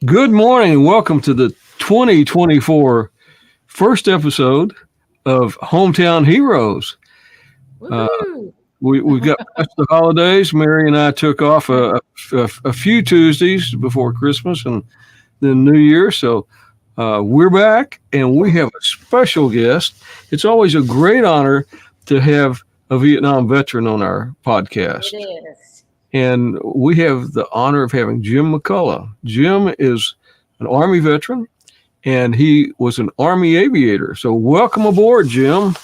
Good morning and welcome to the 2024 first episode of Hometown Heroes. We've got past the holidays. Mary and I took off a few Tuesdays before Christmas and then New Year. So we're back and we have a special guest. It's always a great honor to have a Vietnam veteran on our podcast. It is. And we have the honor of having Jim McCollough. Jim is an Army veteran, and he was an Army aviator. So welcome aboard, Jim.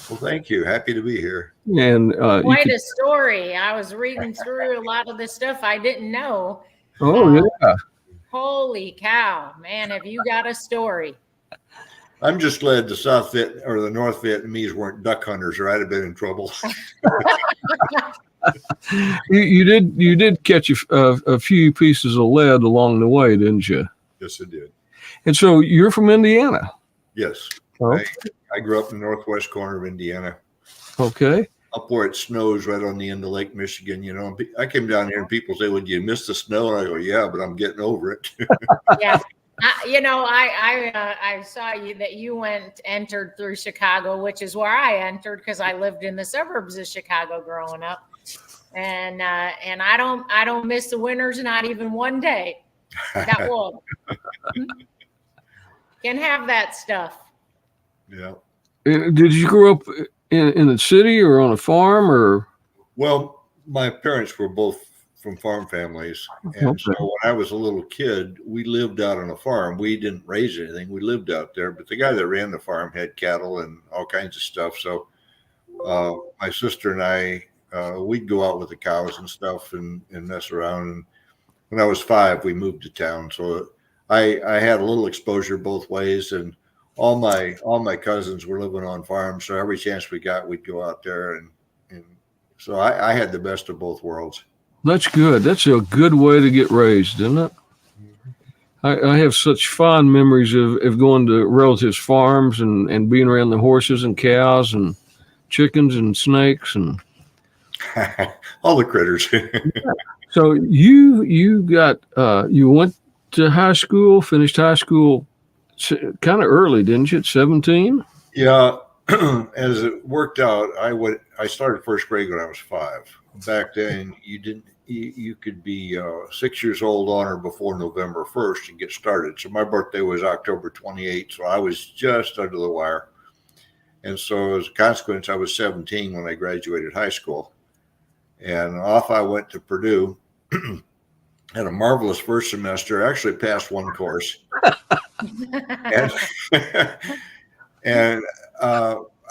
Well, thank you. Happy to be here. And Quite a story. I was reading through a lot of the stuff I didn't know. Oh, yeah. Holy cow, man, have you got a story? I'm just glad the North Vietnamese weren't duck hunters, or I'd have been in trouble. You did catch a few pieces of lead along the way, didn't you? Yes, I did. And so you're from Indiana. Yes. Okay. I grew up in the northwest corner of Indiana. Okay. Up where it snows right on the end of Lake Michigan. You know, I came down here and people say, "Would you miss the snow?" And I go, "Yeah, but I'm getting over it." Yeah. I saw that you entered through Chicago, which is where I entered because I lived in the suburbs of Chicago growing up. And I don't miss the winters, not even one day. Got one. Can have that stuff. Yeah. Did you grow up in the city or on a farm or? Well, my parents were both from farm families. And so when I was a little kid, we lived out on a farm. We didn't raise anything. We lived out there. But the guy that ran the farm had cattle and all kinds of stuff. So my sister and I, we'd go out with the cows and stuff and mess around. And when I was 5, we moved to town. So I had a little exposure both ways. And all my cousins were living on farms. So every chance we got, we'd go out there. And so I had the best of both worlds. That's good. That's a good way to get raised, isn't it? I have such fond memories of going to relatives' farms and being around the horses and cows and chickens and snakes and all the critters. So you went to high school, finished high school kind of early, didn't you? At 17? Yeah. As it worked out, I started first grade when I was 5. Back then, you could be 6 years old on or before November 1st and get started. So my birthday was October 28th, so I was just under the wire. And so as a consequence, I was 17 when I graduated high school. And off I went to Purdue. Had a marvelous first semester. I actually passed one course. and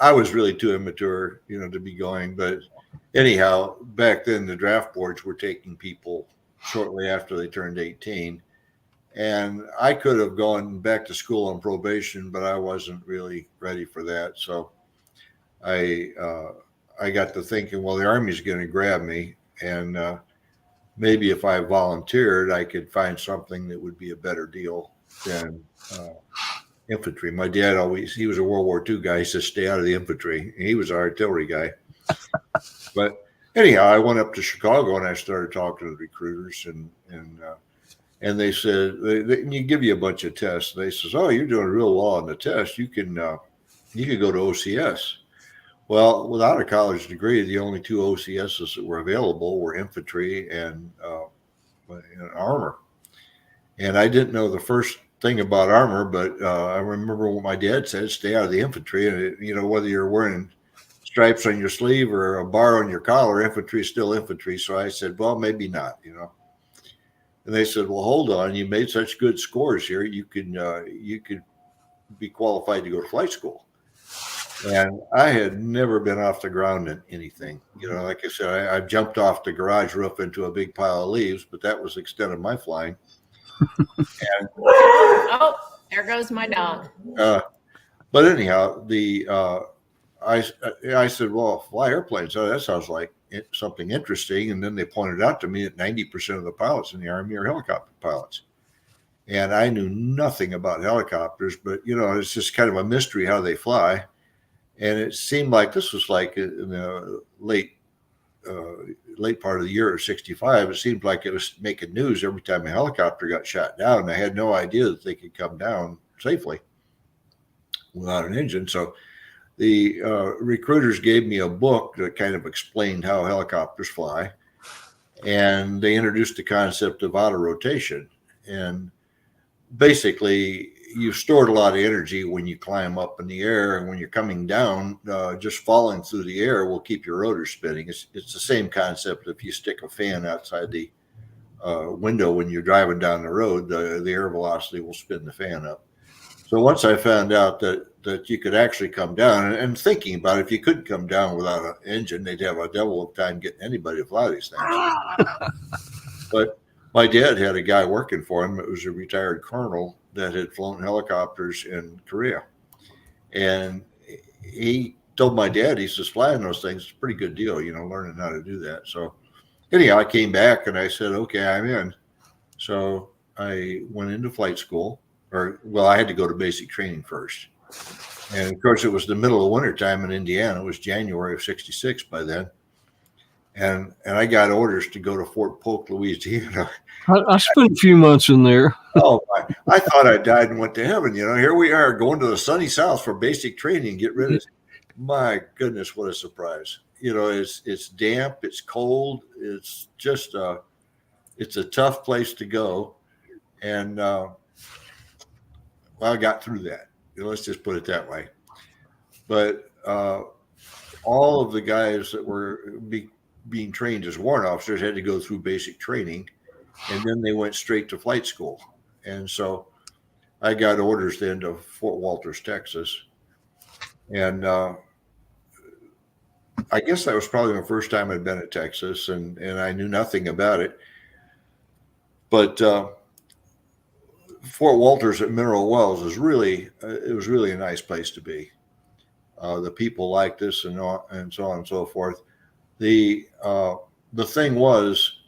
I was really too immature, to be going. But anyhow, back then the draft boards were taking people shortly after they turned 18. And I could have gone back to school on probation, but I wasn't really ready for that. So I got to thinking, well, the Army's going to grab me. And maybe if I volunteered, I could find something that would be a better deal than infantry. My dad he was a World War II guy. He said, stay out of the infantry. And he was an artillery guy. But anyhow, I went up to Chicago and I started talking to the recruiters and they said, you give you a bunch of tests. They says, oh, you're doing real well on the test. You can go to OCS. Well, without a college degree, the only 2 OCSs that were available were infantry and armor. And I didn't know the first thing about armor, but I remember what my dad said, stay out of the infantry. And, whether you're wearing stripes on your sleeve or a bar on your collar, infantry is still infantry. So I said, well, maybe not, And they said, well, hold on. You made such good scores here. You could be qualified to go to flight school. And I had never been off the ground in anything. Like I said, I jumped off the garage roof into a big pile of leaves, but that was the extent of my flying. And, there goes my dog. But anyhow, I said, well, fly airplanes. Oh, that sounds like something interesting. And then they pointed out to me that 90% of the pilots in the Army are helicopter pilots. And I knew nothing about helicopters, but, it's just kind of a mystery how they fly. And it seemed like this was like in the late late part of the year of 65, it seemed like it was making news every time a helicopter got shot down. And I had no idea that they could come down safely without an engine. So the recruiters gave me a book that kind of explained how helicopters fly. And they introduced the concept of auto rotation. And basically, you've stored a lot of energy when you climb up in the air, and when you're coming down, just falling through the air will keep your rotor spinning. It's the same concept. If you stick a fan outside the window when you're driving down the road, the air velocity will spin the fan up. So once I found out that you could actually come down, and thinking about it, if you couldn't come down without an engine, they'd have a devil of time getting anybody to fly these things. But my dad had a guy working for him. It was a retired colonel that had flown helicopters in Korea. And he told my dad, he says, flying those things is a pretty good deal, learning how to do that. So anyhow, I came back and I said, okay, I'm in. So I went into flight school, I had to go to basic training first. And of course, it was the middle of wintertime in Indiana. It was January of 66 by then. And I got orders to go to Fort Polk, Louisiana. I spent a few months in there. Oh, I thought I died and went to heaven. Here we are going to the sunny South for basic training. Get rid of it. My goodness, what a surprise! It's damp, it's cold, it's just it's a tough place to go. And I got through that. Let's just put it that way. But all of the guys that were being trained as warrant officers had to go through basic training, and then they went straight to flight school. And so I got orders then to Fort Walters, Texas. And I guess that was probably my first time I'd been at Texas, and I knew nothing about it. But Fort Walters at Mineral Wells is really, it was really a nice place to be. The people liked us and so on and so forth. The thing was,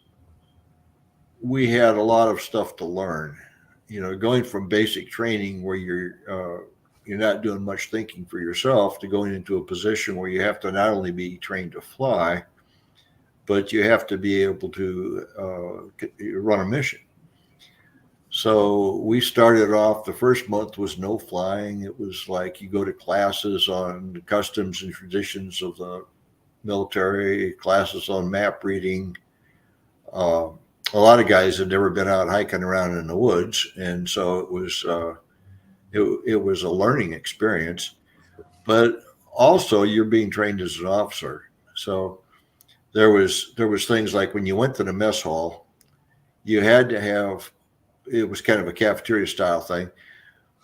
we had a lot of stuff to learn. Going from basic training where you're not doing much thinking for yourself to going into a position where you have to not only be trained to fly, but you have to be able to run a mission. So we started off, the first month was no flying. It was like you go to classes on the customs and traditions of the military, classes on map reading. A lot of guys had never been out hiking around in the woods, and so it was a learning experience. But also, you're being trained as an officer. So there was things like when you went to the mess hall, you had to have, it was kind of a cafeteria style thing,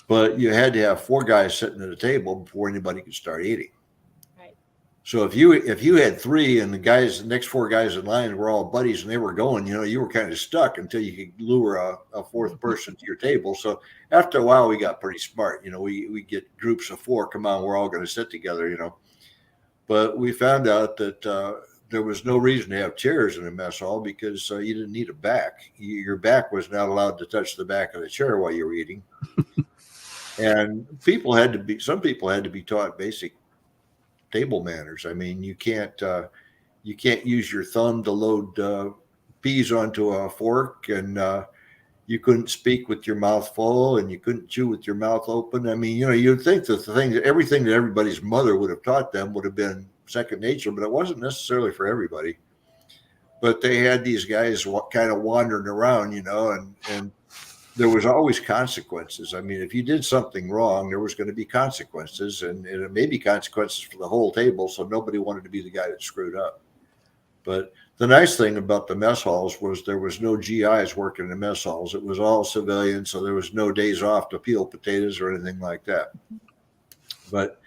but you had to have 4 guys sitting at a table before anybody could start eating. So if you had 3 and the next 4 guys in line were all buddies and they were going, you were kind of stuck until you could lure a 4th person to your table. So after a while, we got pretty smart. We get groups of 4. Come on, we're all going to sit together. But we found out that there was no reason to have chairs in a mess hall because you didn't need a back. Your back was not allowed to touch the back of the chair while you were eating. And some people had to be taught basic table manners. I mean, you can't use your thumb to load peas onto a fork, and you couldn't speak with your mouth full, and you couldn't chew with your mouth open. I mean, you'd think that everything that everybody's mother would have taught them would have been second nature, but it wasn't necessarily for everybody. But they had these guys kind of wandering around, and there was always consequences. I mean, if you did something wrong, there was going to be consequences, and it may be consequences for the whole table. So nobody wanted to be the guy that screwed up. But the nice thing about the mess halls was there was no GIs working in the mess halls. It was all civilian. So there was no days off to peel potatoes or anything like that. But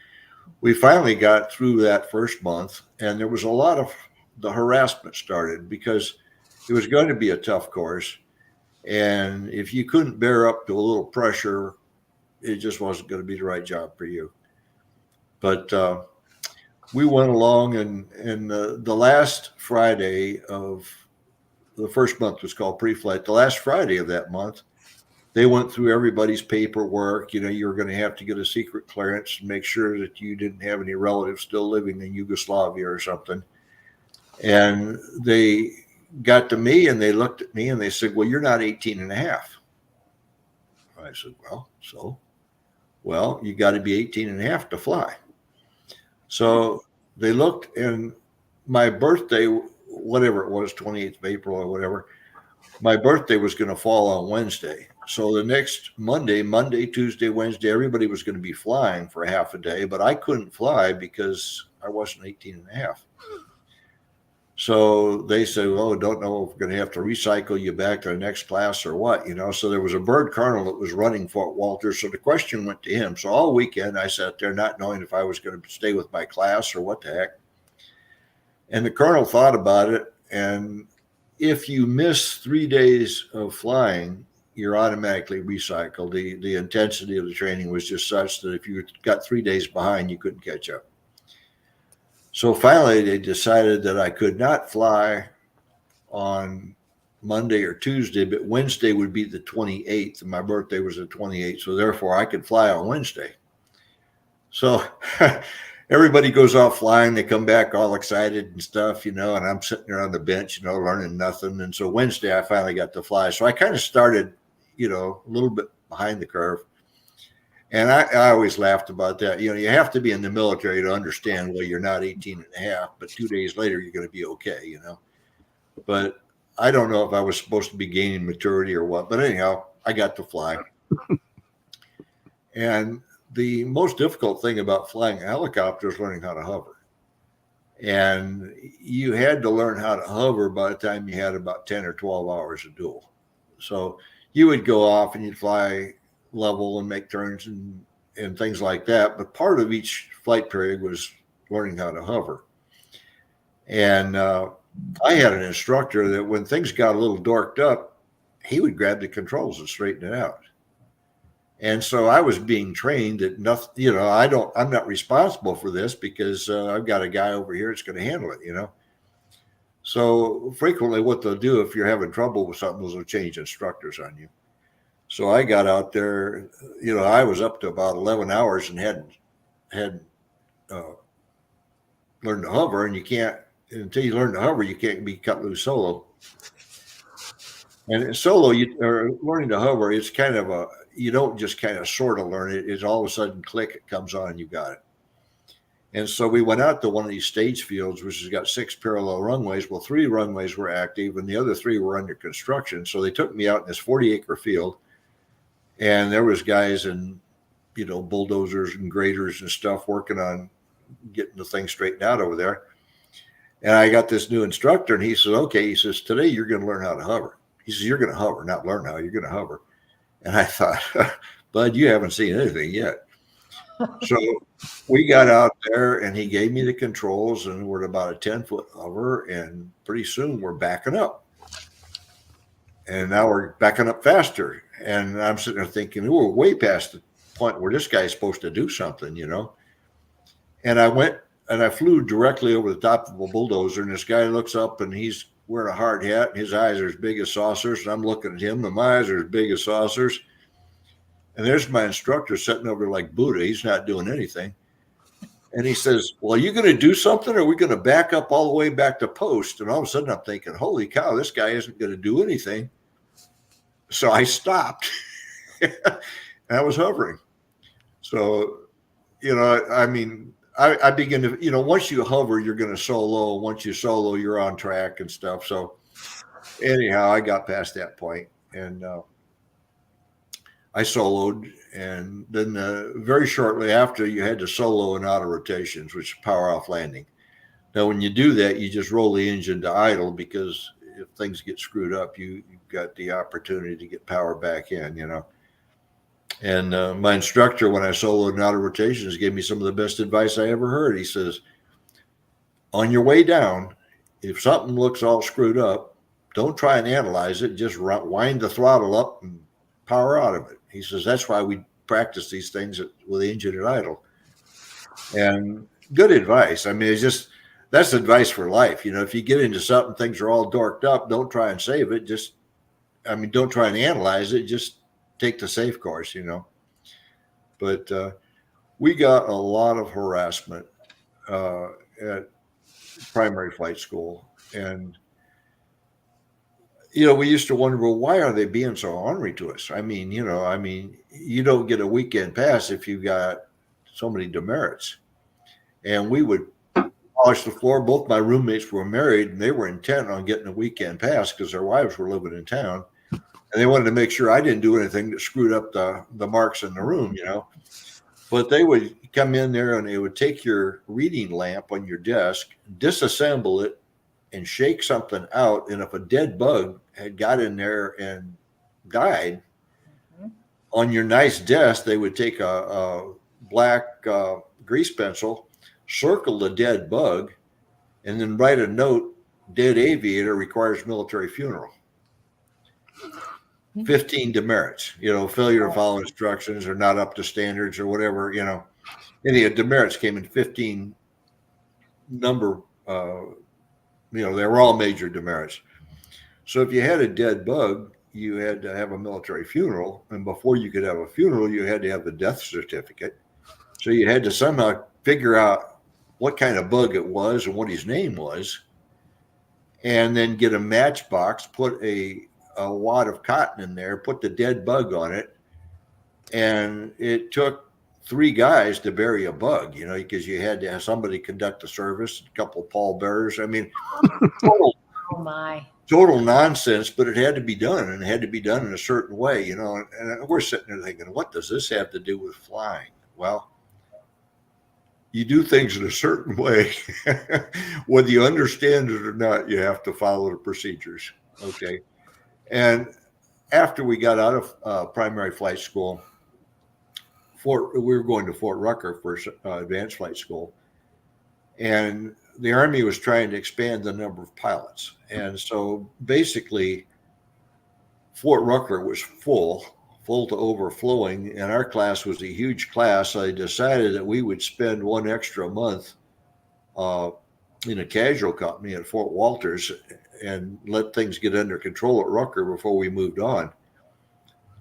we finally got through that first month, and there was a lot of the harassment started because it was going to be a tough course. And if you couldn't bear up to a little pressure, it just wasn't going to be the right job for you. But we went along, and the last Friday of the first month was called pre-flight. The last Friday of that month, they went through everybody's paperwork. You were going to have to get a secret clearance and make sure that you didn't have any relatives still living in Yugoslavia or something. And they got to me and they looked at me and they said, well, you're not 18 and a half. I said, well, you got to be 18 and a half to fly. So they looked, and my birthday, whatever it was, 28th of April or whatever, my birthday was going to fall on Wednesday. So the next Monday, Tuesday, Wednesday, everybody was going to be flying for half a day, but I couldn't fly because I wasn't 18 and a half. So they said, oh, don't know if we're going to have to recycle you back to the next class or what, you know. So there was a bird colonel that was running Fort Walter. So the question went to him. So all weekend I sat there not knowing if I was going to stay with my class or what the heck. And the colonel thought about it. And if you miss 3 days of flying, you're automatically recycled. The intensity of the training was just such that if you got 3 days behind, you couldn't catch up. So finally, they decided that I could not fly on Monday or Tuesday, but Wednesday would be the 28th, and my birthday was the 28th. So therefore, I could fly on Wednesday. So everybody goes off flying. They come back all excited and stuff, you know, and I'm sitting there on the bench, you know, learning nothing. And so Wednesday, I finally got to fly. So I kind of started, you know, a little bit behind the curve. And I always laughed about that. You know, you have to be in the military to understand, well, you're not 18 and a half, but 2 days later, you're going to be okay, you know. But I don't know if I was supposed to be gaining maturity or what. But anyhow, I got to fly. And the most difficult thing about flying a helicopter is learning how to hover. And you had to learn how to hover by the time you had about 10 or 12 hours of dual. So you would go off and you'd fly level and make turns and things like that. But part of each flight period was learning how to hover. And I had an instructor that when things got a little dorked up, he would grab the controls and straighten it out. And so I was being trained that nothing, you know, I'm not responsible for this because I've got a guy over here that's going to handle it, you know. So frequently what they'll do if you're having trouble with something is they'll change instructors on you. So I got out there, you know, I was up to about 11 hours and hadn't learned to hover, and you can't, until you learn to hover, you can't be cut loose solo. And solo, learning to hover, it's kind of you don't just kind of sort of learn it. It's all of a sudden click, it comes on and you got it. And so we went out to one of these stage fields, which has got 6 parallel runways. Well, 3 runways were active and the other 3 were under construction. So they took me out in this 40-acre field. And there was guys and, you know, bulldozers and graders and stuff working on getting the thing straightened out over there. And I got this new instructor and he says, okay, he says, today you're going to learn how to hover. He says, you're going to hover, not learn how, you're going to hover. And I thought, bud, you haven't seen anything yet. So we got out there and he gave me the controls and we're at about a 10-foot hover. And pretty soon we're backing up. And now we're backing up faster. And I'm sitting there thinking, we're way past the point where this guy's supposed to do something, you know. And I went and I flew directly over the top of a bulldozer. And this guy looks up and he's wearing a hard hat. And his eyes are as big as saucers. And I'm looking at him and my eyes are as big as saucers. And there's my instructor sitting over like Buddha. He's not doing anything. And he says, well, are you going to do something? Or are we going to back up all the way back to post? And all of a sudden I'm thinking, holy cow, this guy isn't going to do anything. So I stopped and I was hovering. So, you know, I mean, I begin to, you know, once you hover, you're going to solo. Once you solo, you're on track and stuff. So anyhow, I got past that point and I soloed. And then very shortly after, you had to solo in auto rotations, which is power off landing. Now, when you do that, you just roll the engine to idle because if things get screwed up, you've got the opportunity to get power back in, you know. And my instructor, when I soloed in auto rotations, gave me some of the best advice I ever heard. He says, on your way down, if something looks all screwed up, don't try and analyze it. Just wind the throttle up and power out of it. He says, that's why we practice these things with the engine at idle. And good advice. I mean, it's just, that's advice for life. You know, if you get into something, things are all dorked up, don't try and save it. Don't try and analyze it. Just take the safe course, you know. But we got a lot of harassment at primary flight school. And, we used to wonder, well, why are they being so ornery to us? I mean, you don't get a weekend pass if you've got so many demerits. And we would polish the floor. Both my roommates were married, and they were intent on getting a weekend pass because their wives were living in town. And they wanted to make sure I didn't do anything that screwed up the marks in the room, But they would come in there and they would take your reading lamp on your desk, disassemble it, and shake something out. And if a dead bug had got in there and died, on your nice desk, they would take a black grease pencil, circle the dead bug, and then write a note, dead aviator requires military funeral. 15 demerits, failure to follow instructions or not up to standards or whatever, any demerits came in 15 number, they were all major demerits. So if you had a dead bug, you had to have a military funeral. And before you could have a funeral, you had to have the death certificate. So you had to somehow figure out what kind of bug it was and what his name was, and then get a matchbox, put a wad of cotton in there, put the dead bug on it. And it took 3 guys to bury a bug, because you had to have somebody conduct the service, a couple of pallbearers. I mean, total nonsense, but it had to be done, and it had to be done in a certain way, and we're sitting there thinking, what does this have to do with flying? Well, you do things in a certain way. Whether you understand it or not, you have to follow the procedures. Okay. And after we got out of primary flight school, we were going to Fort Rucker for advanced flight school. And the Army was trying to expand the number of pilots. And so basically, Fort Rucker was full to overflowing, and our class was a huge class. So I decided that we would spend 1 extra month in a casual company at Fort Walters and let things get under control at Rucker before we moved on.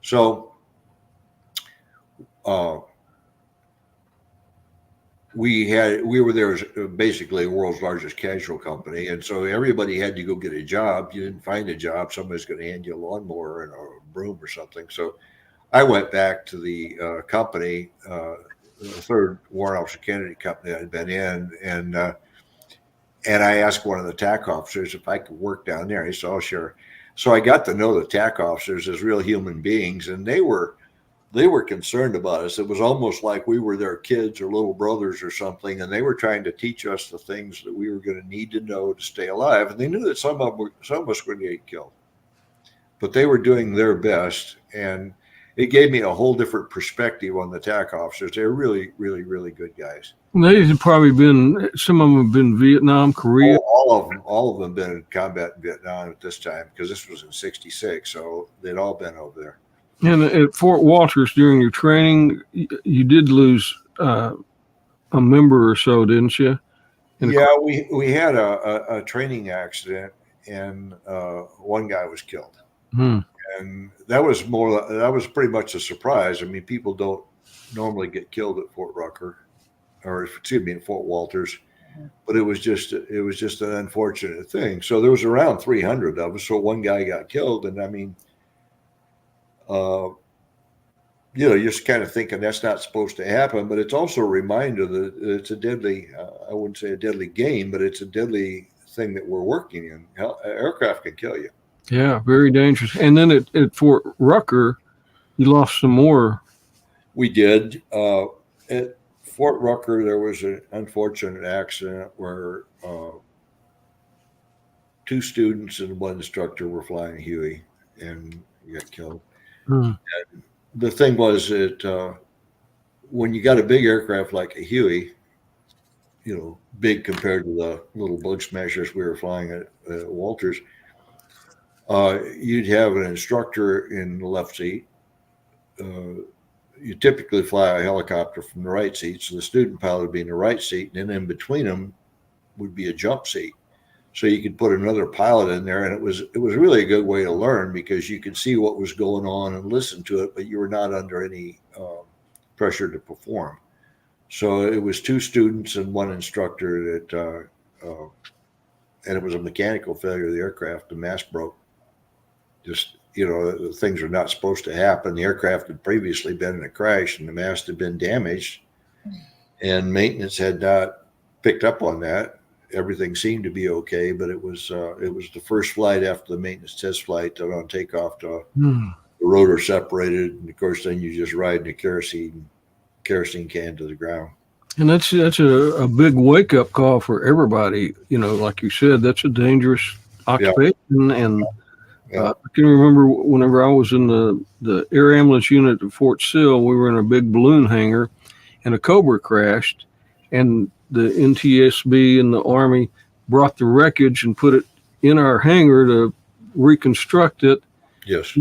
So we were there as basically the world's largest casual company, and so everybody had to go get a job. You didn't find a job, somebody's going to hand you a lawnmower and a broom or something. So I went back to the company, the third Warrant Officer candidate company I'd been in, and I asked one of the TAC officers if I could work down there. He said, "Oh, sure." So I got to know the TAC officers as real human beings, and they were concerned about us. It was almost like we were their kids or little brothers or something, and they were trying to teach us the things that we were going to need to know to stay alive. And they knew that some of us were going to get killed, but they were doing their best, and it gave me a whole different perspective on the TAC officers. They're really, really, really good guys. They've probably been, some of them have been Vietnam, Korea. All of them been in combat in Vietnam at this time, because this was in '66, so they'd all been over there. And at Fort Walters during your training, you did lose a member or so, didn't you? Yeah, we had a training accident, and one guy was killed. And that was pretty much a surprise. I mean, people don't normally get killed at Fort Rucker, or excuse me, at Fort Walters, but it was just an unfortunate thing. So there was around 300 of us. So one guy got killed, and I mean, you're just kind of thinking that's not supposed to happen, but it's also a reminder that it's a deadly, I wouldn't say a deadly game, but it's a deadly thing that we're working in. Aircraft can kill you. Yeah, very dangerous. And then at Fort Rucker, you lost some more. We did. At Fort Rucker, there was an unfortunate accident where 2 students and 1 instructor were flying a Huey and got killed. And the thing was that when you got a big aircraft like a Huey, big compared to the little bug smashers we were flying at Walters, you'd have an instructor in the left seat. You typically fly a helicopter from the right seat, so the student pilot would be in the right seat, and then in between them would be a jump seat. So you could put another pilot in there, and it was really a good way to learn, because you could see what was going on and listen to it, but you were not under any pressure to perform. So it was 2 students and 1 instructor that and it was a mechanical failure of the aircraft. The mast broke. Just, things are not supposed to happen. The aircraft had previously been in a crash and the mast had been damaged, and maintenance had not picked up on that. Everything seemed to be okay, but it was the first flight after the maintenance test flight that on takeoff to the rotor separated, and of course then you just ride in a kerosene can to the ground. And that's a big wake up call for everybody. Like you said, that's a dangerous occupation. Yeah. And I can remember whenever I was in the air ambulance unit at Fort Sill, we were in a big balloon hangar, and a Cobra crashed, and the NTSB and the Army brought the wreckage and put it in our hangar to reconstruct it. Yes.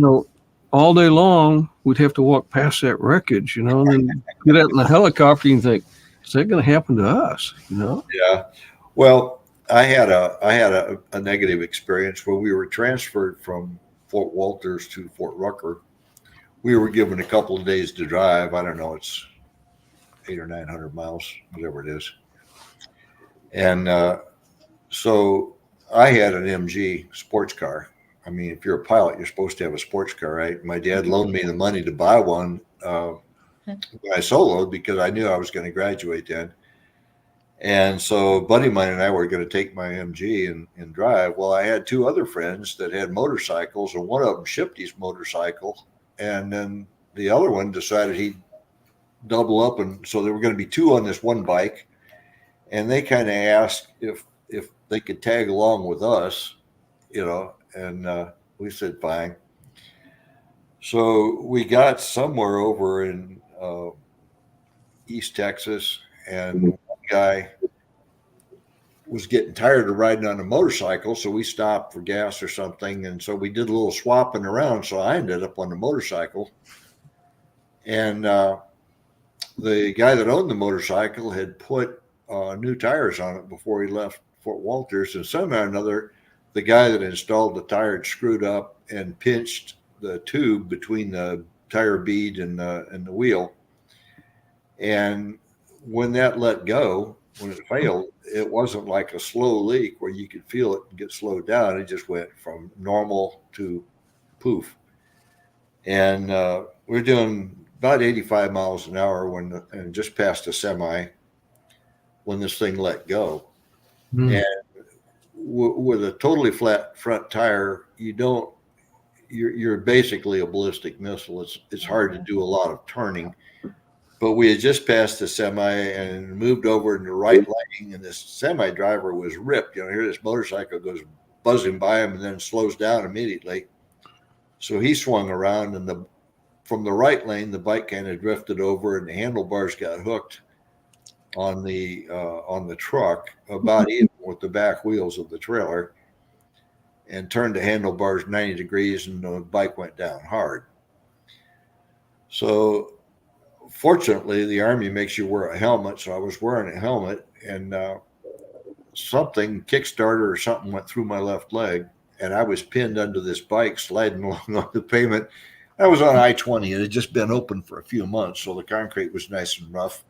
All day long, we'd have to walk past that wreckage, and then get out in the helicopter and think, is that going to happen to us? Yeah. Well, I had a negative experience where we were transferred from Fort Walters to Fort Rucker. We were given a couple of days to drive. I don't know, it's 800 or 900 miles, whatever it is. And so I had an MG sports car. I mean, if you're a pilot, you're supposed to have a sports car, right? My dad loaned me the money to buy one when I soloed, because I knew I was going to graduate then. And so a buddy of mine and I were going to take my MG and drive. Well, I had two other friends that had motorcycles, and one of them shipped his motorcycle, and then the other one decided he'd double up, and so there were going to be two on this one bike, and they kind of asked if they could tag along with us, and we said fine. So we got somewhere over in East Texas, and one guy was getting tired of riding on a motorcycle, so we stopped for gas or something, and so we did a little swapping around. So I ended up on the motorcycle, and the guy that owned the motorcycle had put new tires on it before he left Fort Walters, and somehow or another, the guy that installed the tire had screwed up and pinched the tube between the tire bead and the wheel. And when that let go, when it failed, it wasn't like a slow leak where you could feel it and get slowed down. It just went from normal to poof. And we're doing about 85 miles an hour and just past a semi when this thing let go. And with a totally flat front tire, you're basically a ballistic missile. It's hard to do a lot of turning. But we had just passed the semi and moved over in the right lane, and this semi driver was ripped. Here this motorcycle goes buzzing by him and then slows down immediately. So he swung around, and from the right lane, the bike kind of drifted over, and the handlebars got hooked on the truck about even with the back wheels of the trailer, and turned the handlebars 90 degrees, and the bike went down hard. So fortunately, the Army makes you wear a helmet, so I was wearing a helmet, and something, Kickstarter or something, went through my left leg, and I was pinned under this bike sliding along on the pavement. I was on I-20. It had just been open for a few months, so the concrete was nice and rough.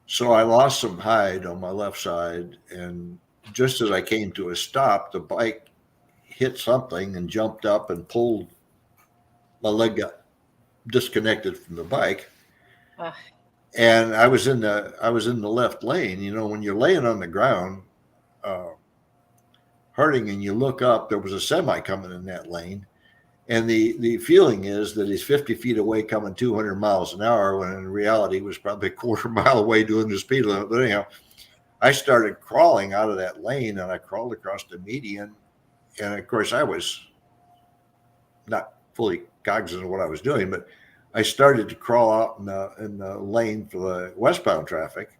So I lost some hide on my left side, and just as I came to a stop, the bike hit something and jumped up and pulled. My leg got disconnected from the bike, and I was in the left lane. When you're laying on the ground hurting and you look up, there was a semi coming in that lane, and the feeling is that he's 50 feet away coming 200 miles an hour, when in reality he was probably a quarter mile away doing the speed limit. But anyhow, I started crawling out of that lane, and I crawled across the median, and of course I was not fully cognizant of what I was doing, but I started to crawl out in the lane for the westbound traffic,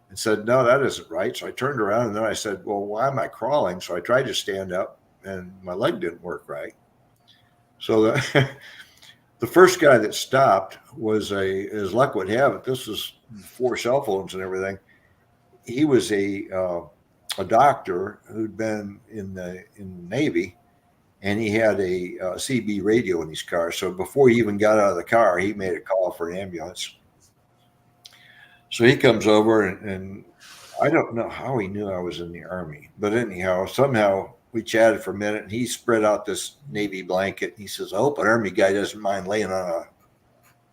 and said, no, that isn't right. So I turned around, and then I said, well, why am I crawling? So I tried to stand up, and my leg didn't work right. So the first guy that stopped was as luck would have it, this was before cell phones and everything. He was a doctor who'd been in the Navy, and he had a CB radio in his car. So before he even got out of the car, he made a call for an ambulance. So he comes over, and I don't know how he knew I was in the Army, but anyhow, somehow we chatted for a minute, and he spread out this Navy blanket. And he says, "I hope an Army guy doesn't mind laying on a,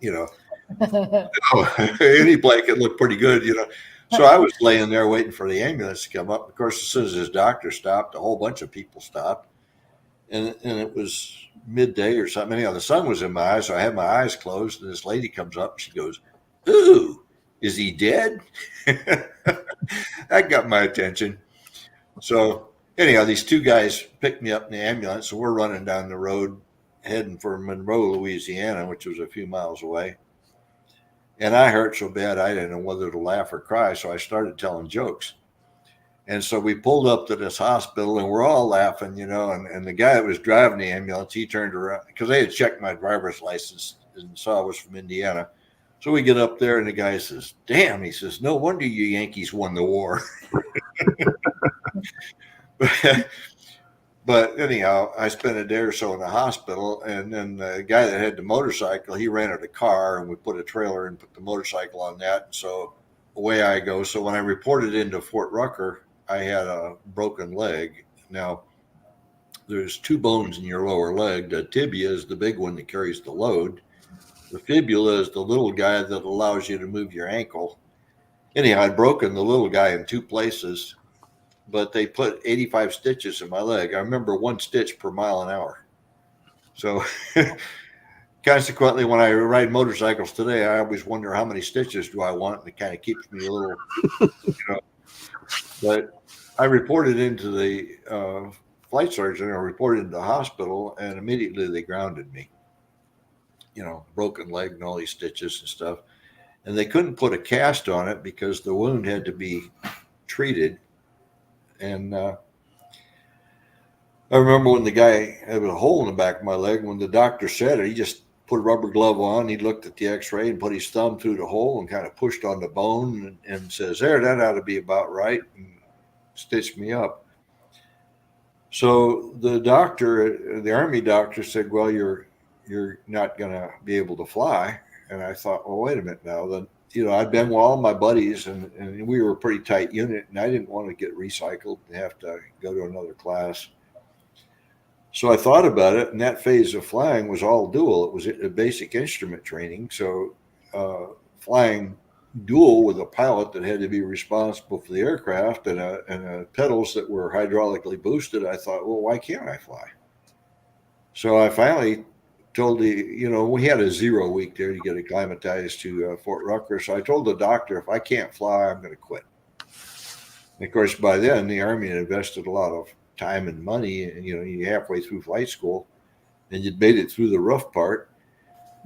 you know, any blanket looked pretty good, you know." So I was laying there waiting for the ambulance to come up. Of course, as soon as his doctor stopped, a whole bunch of people stopped, and it was midday or something. Anyhow, the sun was in my eyes, so I had my eyes closed, and this lady comes up. And she goes, "Ooh, is he dead?" That got my attention. So anyhow, these two guys picked me up in the ambulance, and we're running down the road heading for Monroe, Louisiana, which was a few miles away. And I hurt so bad I didn't know whether to laugh or cry, so I started telling jokes. And so we pulled up to this hospital, and we're all laughing, you know. And the guy that was driving the ambulance, he turned around because they had checked my driver's license and saw I was from Indiana. So we get up there, and the guy says, "Damn," he says, "no wonder you Yankees won the war." But anyhow, I spent a day or so in the hospital, and then the guy that had the motorcycle, he rented a car, and we put a trailer and put the motorcycle on that. And so away I go. So when I reported into Fort Rucker, I had a broken leg. Now, there's two bones in your lower leg. The tibia is the big one that carries the load. The fibula is the little guy that allows you to move your ankle. Anyhow, I'd broken the little guy in two places, but they put 85 stitches in my leg. I remember one stitch per mile an hour. So consequently, when I ride motorcycles today, I always wonder how many stitches do I want. And it kind of keeps me a little, you know. But I reported into the flight sergeant, or reported into the hospital, and immediately they grounded me. You know, broken leg and all these stitches and stuff. And they couldn't put a cast on it because the wound had to be treated. And I remember when the guy had a hole in the back of my leg, when the doctor said it, he just put a rubber glove on. He looked at the x-ray and put his thumb through the hole and kind of pushed on the bone and says, "There, that ought to be about right," and stitched me up. So the doctor, the Army doctor, said, "Well, you're not going to be able to fly." And I thought, well, wait a minute now. Then, you know, I'd been with all my buddies, and we were a pretty tight unit, and I didn't want to get recycled and have to go to another class. So I thought about it, and that phase of flying was all dual. It was a basic instrument training. So flying dual with a pilot that had to be responsible for the aircraft and pedals that were hydraulically boosted, I thought, well, why can't I fly? So I finally told we had a 0 week there to get acclimatized to Fort Rucker. So I told the doctor, if I can't fly, I'm going to quit. And of course, by then the Army had invested a lot of time and money, and you're halfway through flight school, and you'd made it through the rough part.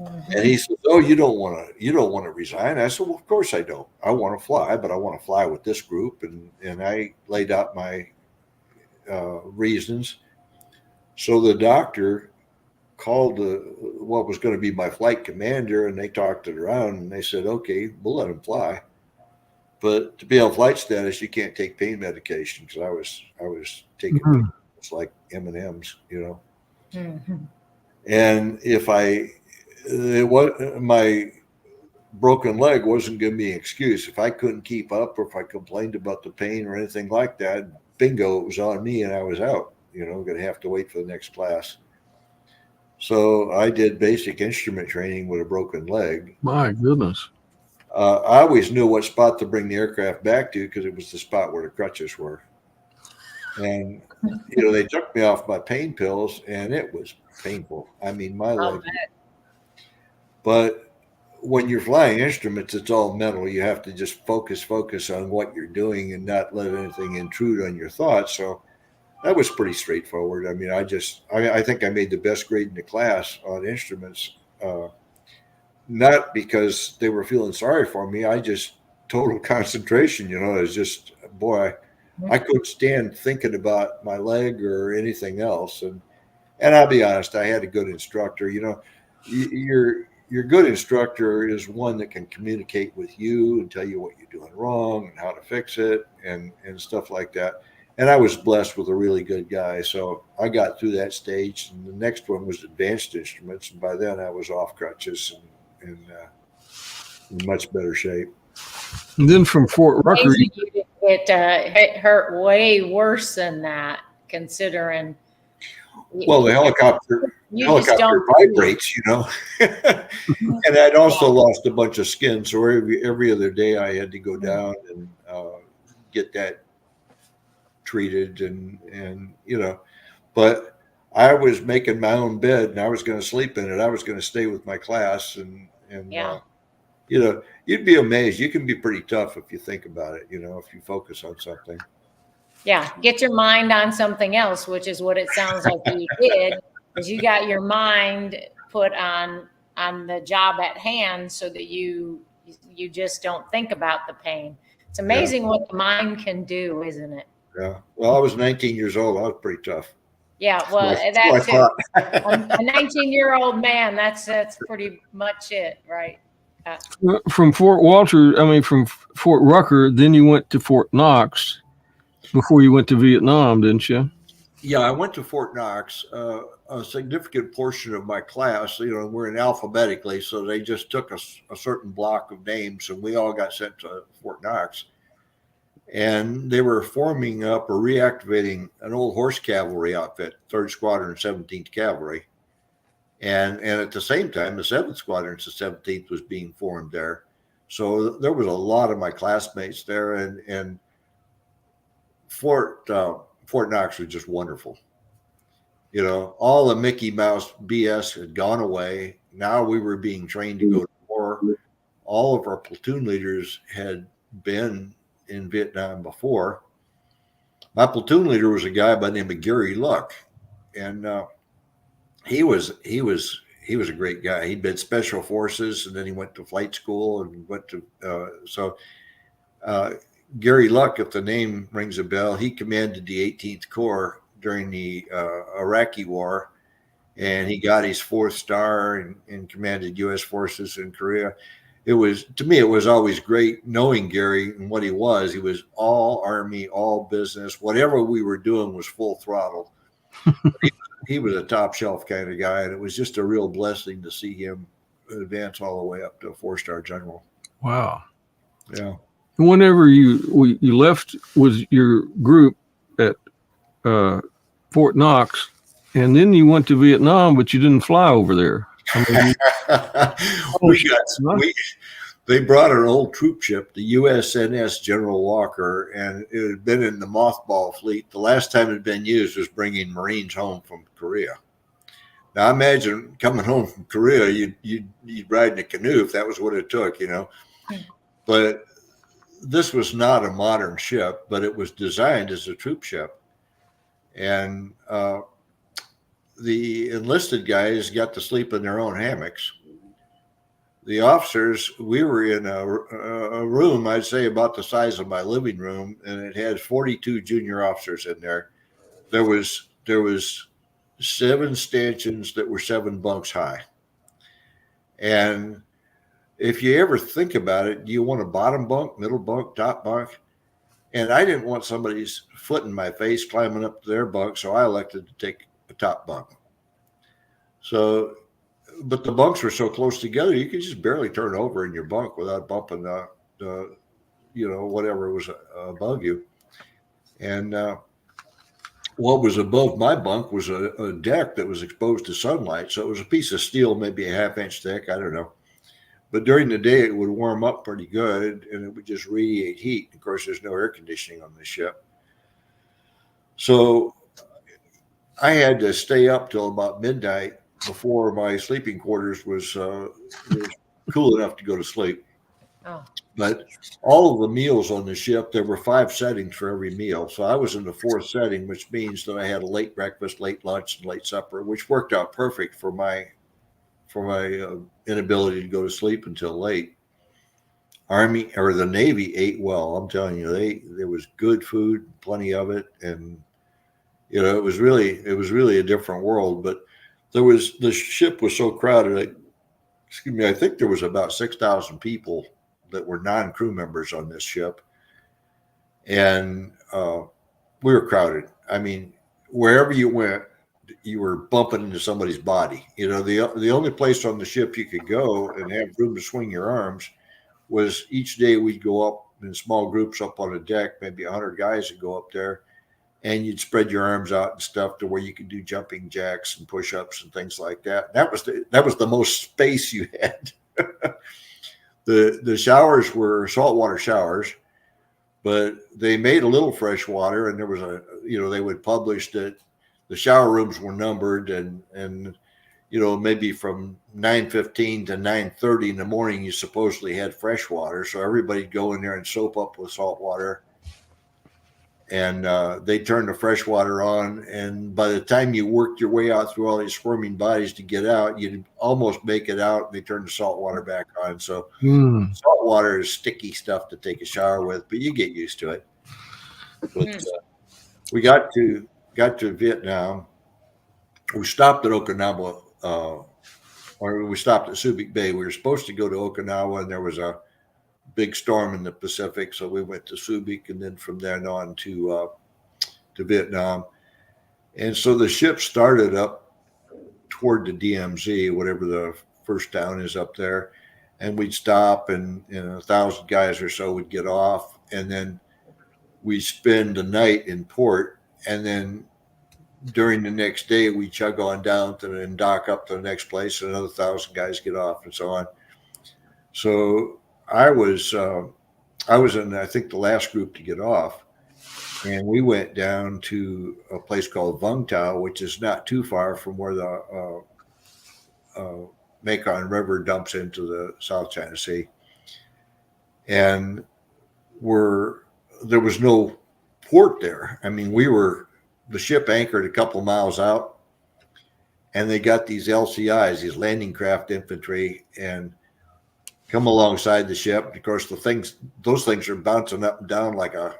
Mm-hmm. And he said, "Oh, you don't want to resign?" I said, "Well, of course I don't. I want to fly, but I want to fly with this group." And I laid out my reasons. So the doctor called what was going to be my flight commander, and they talked it around, and they said, "Okay, we'll let him fly, but to be on flight status, you can't take pain medication," because I was taking it's like M&Ms, Mm-hmm. And if my broken leg wasn't going to be an excuse. If I couldn't keep up, or if I complained about the pain or anything like that, bingo, it was on me, and I was out. Going to have to wait for the next class. So I did basic instrument training with a broken leg. My goodness. I always knew what spot to bring the aircraft back to, because it was the spot where the crutches were. And, they took me off my pain pills, and it was painful. I mean, my leg. But when you're flying instruments, it's all mental. You have to just focus on what you're doing and not let anything intrude on your thoughts. So that was pretty straightforward. I mean, I think I made the best grade in the class on instruments, not because they were feeling sorry for me. I just total concentration, it was just, boy, I couldn't stand thinking about my leg or anything else. And I'll be honest, I had a good instructor. Your good instructor is one that can communicate with you and tell you what you're doing wrong and how to fix it and stuff like that. And I was blessed with a really good guy. So I got through that stage, and the next one was advanced instruments. And by then I was off crutches and in much better shape. And then from Fort Rucker, It hurt way worse than that, considering. Well, the helicopter just don't vibrates, you know. And I'd also lost a bunch of skin, so every other day I had to go down and get that treated, and you know. But I was making my own bed, and I was going to sleep in it. I was going to stay with my class, and you know, you'd be amazed. You can be pretty tough if you think about it. You know, if you focus on something. Yeah, get your mind on something else, which is what it sounds like you did, is you got your mind put on the job at hand so that you just don't think about the pain. It's amazing what the mind can do, isn't it? Yeah. Well, I was 19 years old. I was pretty tough. Yeah, well, that's it. A 19-year-old man, that's pretty much it, right? From Fort Rucker, then you went to Fort Knox before you went to Vietnam, didn't you? Yeah, I went to Fort Knox. A significant portion of my class, you know, we're in alphabetically, so they just took a certain block of names, and we all got sent to Fort Knox. And they were forming up or reactivating an old horse cavalry outfit, 3rd Squadron, 17th Cavalry. And at the same time, the 7th Squadron, the 17th, was being formed there. So there was a lot of my classmates there, and Fort Knox was just wonderful. You know, all the Mickey Mouse BS had gone away. Now we were being trained to go to war. All of our platoon leaders had been in Vietnam before. My platoon leader was a guy by the name of Gary Luck, and he was a great guy. He'd been special forces, and then he went to flight school and went to Gary Luck, if the name rings a bell, he commanded the 18th Corps during the Iraqi War, and he got his 4th star and commanded U.S. forces in Korea. It was, to me, it was always great knowing Gary and what he was. He was all Army, all business. Whatever we were doing was full throttle. He was a top shelf kind of guy, and it was just a real blessing to see him advance all the way up to a 4-star general. Wow. Yeah. Whenever you left with your group at Fort Knox, and then you went to Vietnam, but you didn't fly over there. I mean, they brought an old troop ship, the USNS General Walker, and it had been in the mothball fleet. The last time it had been used was bringing Marines home from Korea. Now, imagine coming home from Korea, you'd ride in a canoe if that was what it took, you know. But this was not a modern ship, but it was designed as a troop ship. And the enlisted guys got to sleep in their own hammocks. The officers, we were in a room, I'd say about the size of my living room, and it had 42 junior officers in there. There was 7 stanchions that were 7 bunks high. And if you ever think about it, do you want a bottom bunk, middle bunk, top bunk? And I didn't want somebody's foot in my face climbing up to their bunk, so I elected to take a top bunk. So, but the bunks were so close together, you could just barely turn over in your bunk without bumping the you know, whatever was above you. And what was above my bunk was a deck that was exposed to sunlight. So it was a piece of steel, maybe a 1/2 inch thick, I don't know. But during the day, it would warm up pretty good, and it would just radiate heat. Of course, there's no air conditioning on this ship. So I had to stay up till about midnight before my sleeping quarters was cool enough to go to sleep. Oh. But all of the meals on the ship, there were 5 settings for every meal. So I was in the 4th setting, which means that I had a late breakfast, late lunch, and late supper, which worked out perfect for my inability to go to sleep until late. Army or the Navy ate well. I'm telling you, there was good food, plenty of it, and you know, it was really a different world. But the ship was so crowded. I think there was about 6,000 people that were non-crew members on this ship, and we were crowded. I mean, wherever you went, you were bumping into somebody's body. You know, the only place on the ship you could go and have room to swing your arms was each day we'd go up in small groups up on the deck, maybe 100 guys would go up there, and you'd spread your arms out and stuff to where you could do jumping jacks and push-ups and things like that. That was the most space you had. The showers were saltwater showers, but they made a little fresh water, and there was they would publish that the shower rooms were numbered, and maybe from 9:15 to 9:30 in the morning, you supposedly had fresh water. So everybody'd go in there and soap up with salt water. And they turned the fresh water on. And by the time you worked your way out through all these squirming bodies to get out, you'd almost make it out. And they turned the salt water back on. So salt water is sticky stuff to take a shower with, but you get used to it. But we got to Vietnam. We stopped at Okinawa, or we stopped at Subic Bay. We were supposed to go to Okinawa, and there was a big storm in the Pacific, so we went to Subic, and then from then on to Vietnam. And so the ship started up toward the DMZ, whatever the first town is up there, and we'd stop, and 1,000 guys or so would get off, and then we spend the night in port, and then during the next day we chug on down and dock up to the next place, and another 1,000 guys get off, and so on. So I was in, I think, the last group to get off, and we went down to a place called Vung Tau, which is not too far from where the Mekong River dumps into the South China Sea. And there was no port there. I mean, the ship anchored a couple miles out, and they got these LCIs, these landing craft infantry, and come alongside the ship. Of course, those things are bouncing up and down like a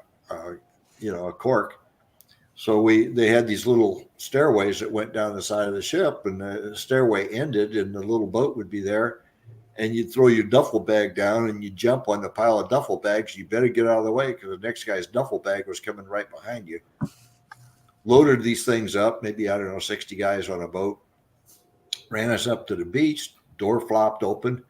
cork. So they had these little stairways that went down the side of the ship, and the stairway ended, and the little boat would be there, and you'd throw your duffel bag down, and you'd jump on the pile of duffel bags. You better get out of the way, because the next guy's duffel bag was coming right behind you. Loaded these things up, maybe, 60 guys on a boat, ran us up to the beach, door flopped open,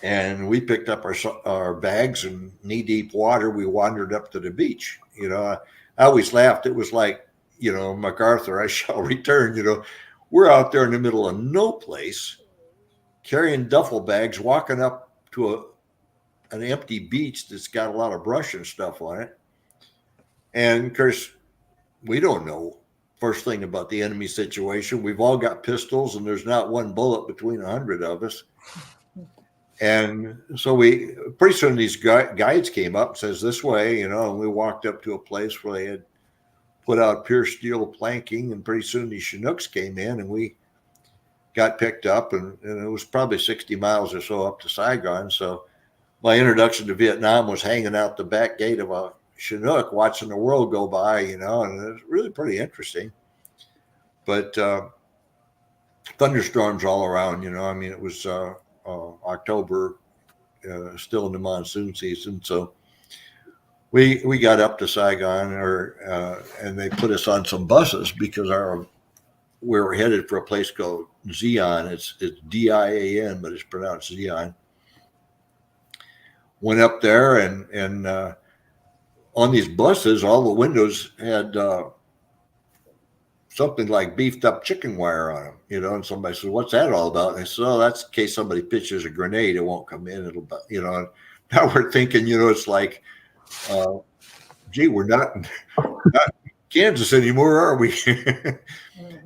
and we picked up our bags, and knee-deep water, we wandered up to the beach. I always laughed. It was like, MacArthur, I shall return. We're out there in the middle of no place, carrying duffel bags, walking up to an empty beach that's got a lot of brush and stuff on it. And, of course, we don't know first thing about the enemy situation. We've all got pistols, and there's not one bullet between 100 of us. And so pretty soon these guides came up, says this way, and we walked up to a place where they had put out pure steel planking, and pretty soon these Chinooks came in, and we got picked up, and it was probably 60 miles or so up to Saigon. So my introduction to Vietnam was hanging out the back gate of a Chinook, watching the world go by, and it was really pretty interesting. But thunderstorms all around, it was October, still in the monsoon season. So we got up to Saigon, and they put us on some buses because we were headed for a place called Xi'an. It's DIAN, but it's pronounced Xi'an. Went up there, and on these buses, all the windows had something like beefed up chicken wire on them, and somebody said, "What's that all about?" And I said, "Oh, that's in case somebody pitches a grenade, it won't come in. It'll, and now we're thinking, it's like, gee, we're not in Kansas anymore, are we?" And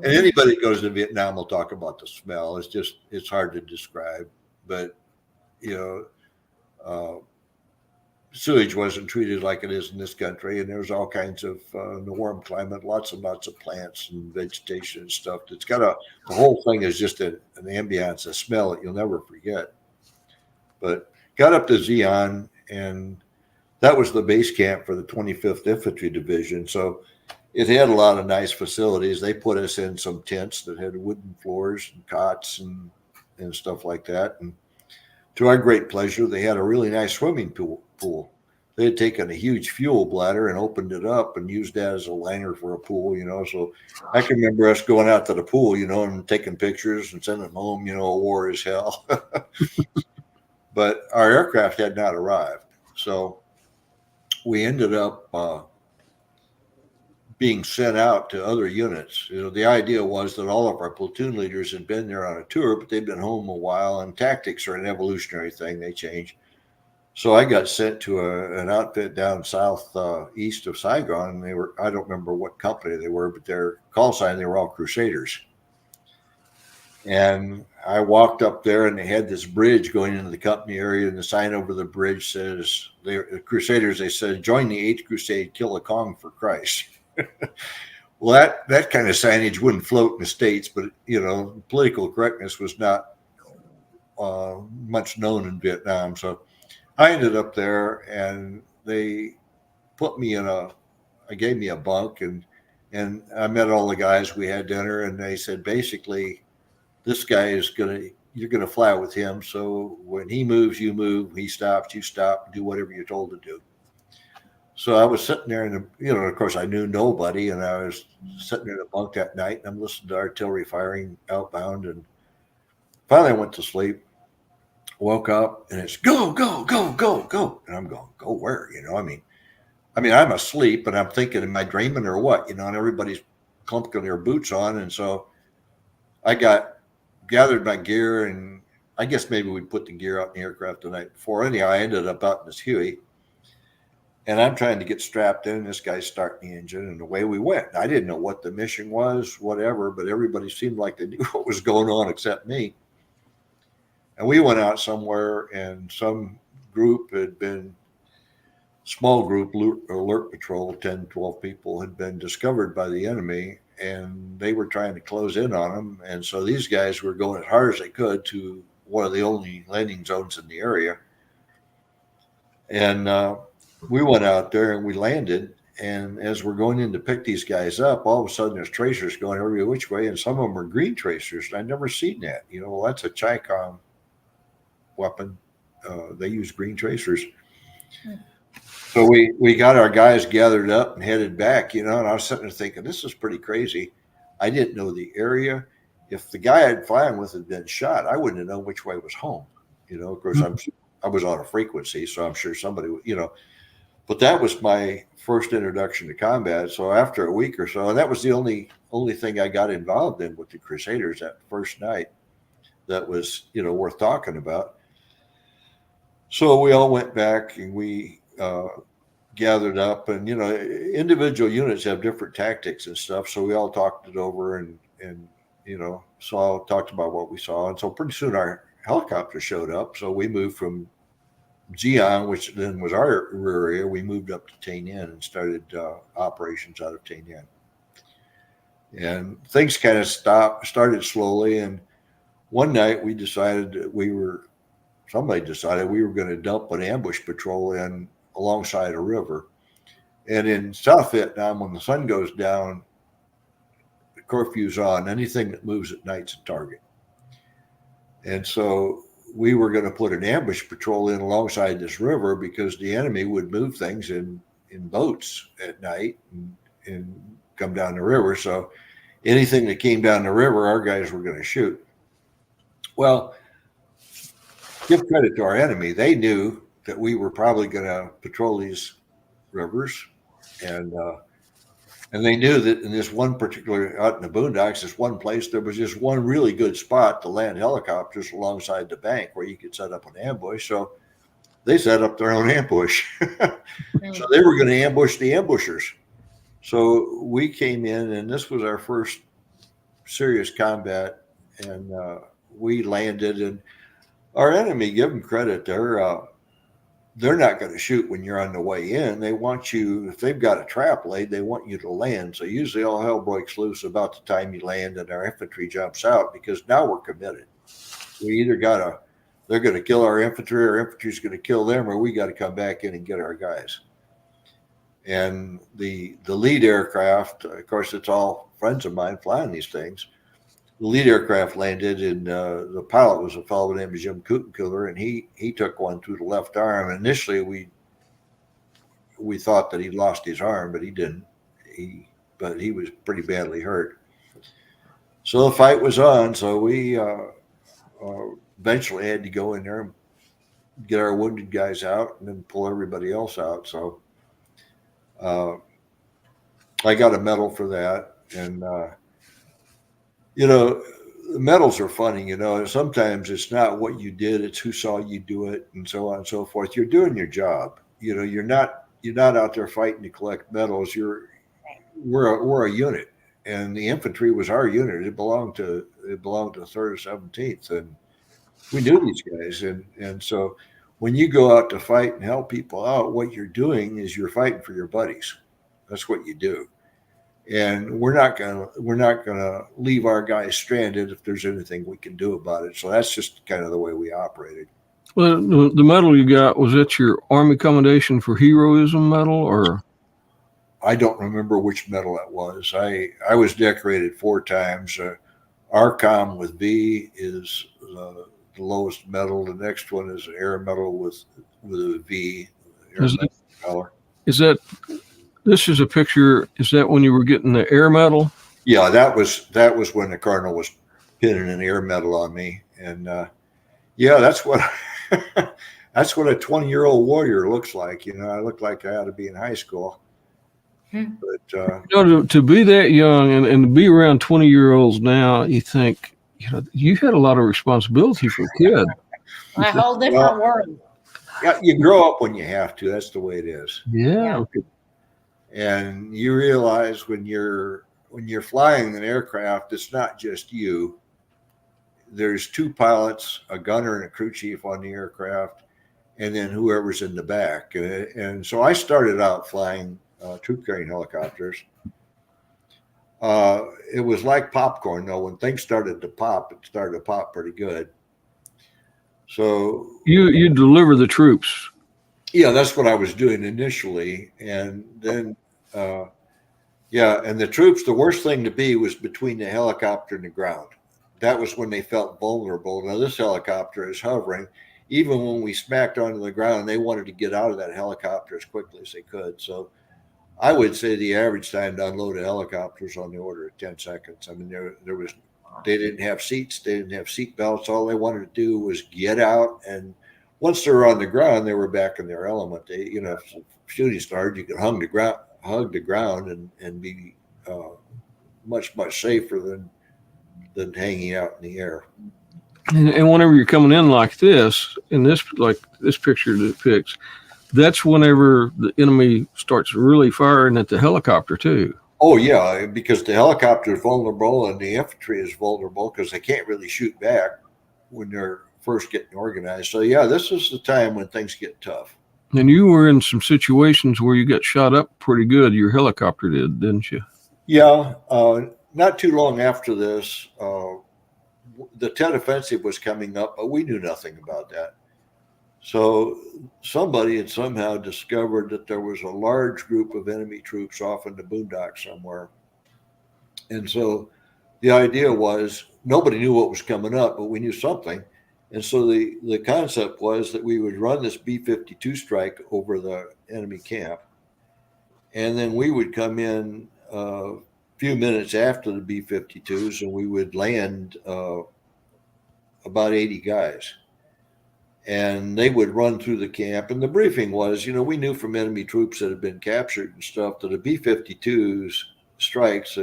anybody that goes to Vietnam will talk about the smell. It's hard to describe, but sewage wasn't treated like it is in this country, and there's all kinds of in the warm climate, lots and lots of plants and vegetation and stuff. It's got the whole thing is just an ambiance, a smell that you'll never forget. But got up to Xi'an, and that was the base camp for the 25th Infantry Division. So it had a lot of nice facilities. They put us in some tents that had wooden floors and cots and stuff like that. And to our great pleasure, they had a really nice swimming pool. They had taken a huge fuel bladder and opened it up and used that as a liner for a pool, So I can remember us going out to the pool, and taking pictures and sending them home, war as hell. But our aircraft had not arrived. So we ended up being sent out to other units. The idea was that all of our platoon leaders had been there on a tour, but they'd been home a while, and tactics are an evolutionary thing. They change. So I got sent to an outfit down south east of Saigon, and they were, I don't remember what company they were, but their call sign, they were all Crusaders. And I walked up there, and they had this bridge going into the company area, and the sign over the bridge says, the Crusaders, they said, join the 8th Crusade, kill a Kong for Christ. Well, that kind of signage wouldn't float in the States, but, political correctness was not much known in Vietnam. So I ended up there, and they put me gave me a bunk, and I met all the guys. We had dinner, and they said, basically, this guy you're going to fly with him. So when he moves, you move. He stops, you stop, do whatever you're told to do. So I was sitting there, and of course, I knew nobody, and I was sitting there in the bunk that night, and I'm listening to artillery firing outbound, and finally I went to sleep, woke up, and it's go, go, go, go, go, and I'm going, go where? I mean, I'm asleep, and I'm thinking, am I dreaming or what? And everybody's clumping their boots on, and so I gathered my gear, and I guess maybe we put the gear out in the aircraft the night before. Anyhow, I ended up out in this Huey. And I'm trying to get strapped in. This guy's starting the engine, and away we went. I didn't know what the mission was, whatever, but everybody seemed like they knew what was going on except me. And we went out somewhere, and some group small group, alert patrol, 10, 12 people, had been discovered by the enemy, and they were trying to close in on them. And so these guys were going as hard as they could to one of the only landing zones in the area. And we went out there and we landed, and as we're going in to pick these guys up, all of a sudden there's tracers going every which way, and some of them were green tracers. I'd never seen that. Well, that's a Chi-Com weapon. They use green tracers. So we got our guys gathered up and headed back, and I was sitting there thinking, this is pretty crazy. I didn't know the area. If the guy I'd flying with had been shot, I wouldn't have known which way was home. Of course, I was on a frequency, so I'm sure somebody would, But that was my first introduction to combat. So after a week or so, and that was the only thing I got involved in with the Crusaders that first night that was, worth talking about. So we all went back, and we gathered up, and, individual units have different tactics and stuff. So we all talked it over, and so I talked about what we saw. And so pretty soon our helicopter showed up. So we moved from Jiang, which then was our rear area, we moved up to Tay Ninh and started operations out of Tay Ninh. And things kind of started slowly. And one night we decided that somebody decided we were going to dump an ambush patrol in alongside a river. And in South Vietnam, when the sun goes down, the curfew's on. Anything that moves at night's a target. And so we were going to put an ambush patrol in alongside this river because the enemy would move things in boats at night and come down the river. So anything that came down the river, our guys were going to shoot. Well, give credit to our enemy. They knew that we were probably going to patrol these rivers. And they knew that in this one particular, out in the boondocks, this one place, there was just one really good spot to land helicopters alongside the bank where you could set up an ambush. So they set up their own ambush. So they were going to ambush the ambushers. So we came in, and this was our first serious combat, and we landed. And our enemy, give them credit, they're not going to shoot when you're on the way in. They want you, if they've got a trap laid, they want you to land. So usually all hell breaks loose about the time you land, and our infantry jumps out, because now we're committed. We either they're going to kill our infantry's going to kill them, or we got to come back in and get our guys. And the lead aircraft, of course, it's all friends of mine flying these things. The lead aircraft landed, and the pilot was a fellow named Jim Kutenkiller, and he took one through the left arm. Initially, we thought that he lost his arm, but he didn't. But he was pretty badly hurt. So the fight was on. So we eventually had to go in there and get our wounded guys out, and then pull everybody else out. So I got a medal for that. And, you know, the medals are funny, you know, and sometimes it's not what you did, it's who saw you do it and so on and so forth. You're doing your job. You know, you're not out there fighting to collect medals. We're a unit, and the infantry was our unit. It belonged to the 3rd or 17th, and we knew these guys. And so when you go out to fight and help people out, what you're doing is you're fighting for your buddies. That's what you do. And we're not gonna leave our guys stranded if there's anything we can do about it. So that's just kind of the way we operated. Well, the medal you got, was that your Army Commendation for Heroism medal, or? I don't remember which medal it was. I was decorated 4 times. ARCOM with V is the lowest medal. The next one is an Air Medal with a V. This is a picture. Is that when you were getting the Air Medal? Yeah, that was when the Colonel was pinning an Air Medal on me, and yeah, that's what that's what a 20-year-old warrior looks like. You know, I look like I ought to be in high school. But you know, to be that young and to be around 20-year-olds now, you think, you know, you had a lot of responsibility for a kid. A whole different world. Yeah, you grow up when you have to. That's the way it is. Yeah. And you realize when you're flying an aircraft, it's not just you. There's 2 pilots, a gunner and a crew chief on the aircraft, and then whoever's in the back. And so I started out flying troop carrying helicopters. It was like popcorn, though. When things started to pop, it started to pop pretty good. So you deliver the troops. Yeah, that's what I was doing initially, and then and the troops. The worst thing to be was between the helicopter and the ground. That was when they felt vulnerable. Now this helicopter is hovering. Even when we smacked onto the ground, they wanted to get out of that helicopter as quickly as they could. So I would say the average time to unload a helicopter was on the order of 10 seconds. I mean, they didn't have seats. They didn't have seat belts. All they wanted to do was get out. And once they were on the ground, they were back in their element. They, you know, if shooting started, you could hug the ground and be much safer than hanging out in the air. And whenever you're coming in like this picture depicts, that's whenever the enemy starts really firing at the helicopter too. Oh yeah, because the helicopter is vulnerable and the infantry is vulnerable because they can't really shoot back when they're first getting organized. So yeah, this is the time when things get tough. And you were in some situations where you got shot up pretty good. Your helicopter did, didn't you? Yeah. Not too long after this, the Tet Offensive was coming up, but we knew nothing about that. So somebody had somehow discovered that there was a large group of enemy troops off in the boondocks somewhere. And so the idea was nobody knew what was coming up, but we knew something. And so the concept was that we would run this B-52 strike over the enemy camp. And then we would come in a few minutes after the B-52s and we would land about 80 guys. And they would run through the camp. And the briefing was, you know, we knew from enemy troops that had been captured and stuff that a B-52's strikes,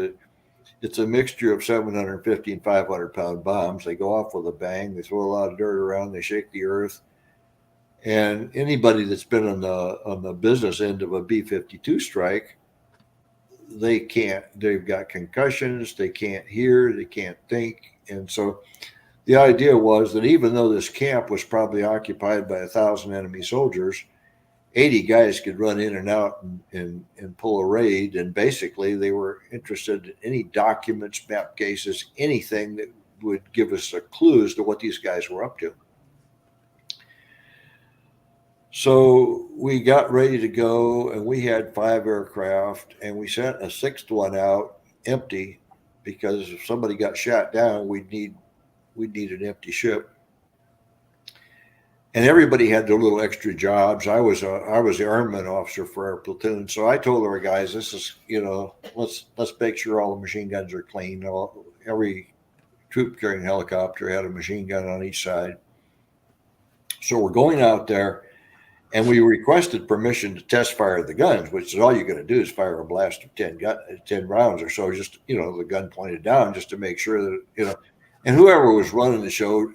it's a mixture of 750 and 500-pound bombs. They go off with a bang. They throw a lot of dirt around. They shake the earth. And anybody that's been on the business end of a B-52 strike, they've got concussions. They can't hear. They can't think. And so the idea was that even though this camp was probably occupied by 1,000 enemy soldiers, 80 guys could run in and out and pull a raid. And basically they were interested in any documents, map cases, anything that would give us a clue as to what these guys were up to. So we got ready to go and we had 5 aircraft and we sent a 6th one out empty because if somebody got shot down, we'd need an empty ship. And everybody had their little extra jobs. I was the armament officer for our platoon. So I told our guys, this is, you know, let's make sure all the machine guns are clean. Every troop carrying helicopter had a machine gun on each side. So we're going out there And we requested permission to test fire the guns, which is all you're going to do is fire a blast of 10 rounds or so, just, the gun pointed down just to make sure that, and whoever was running the show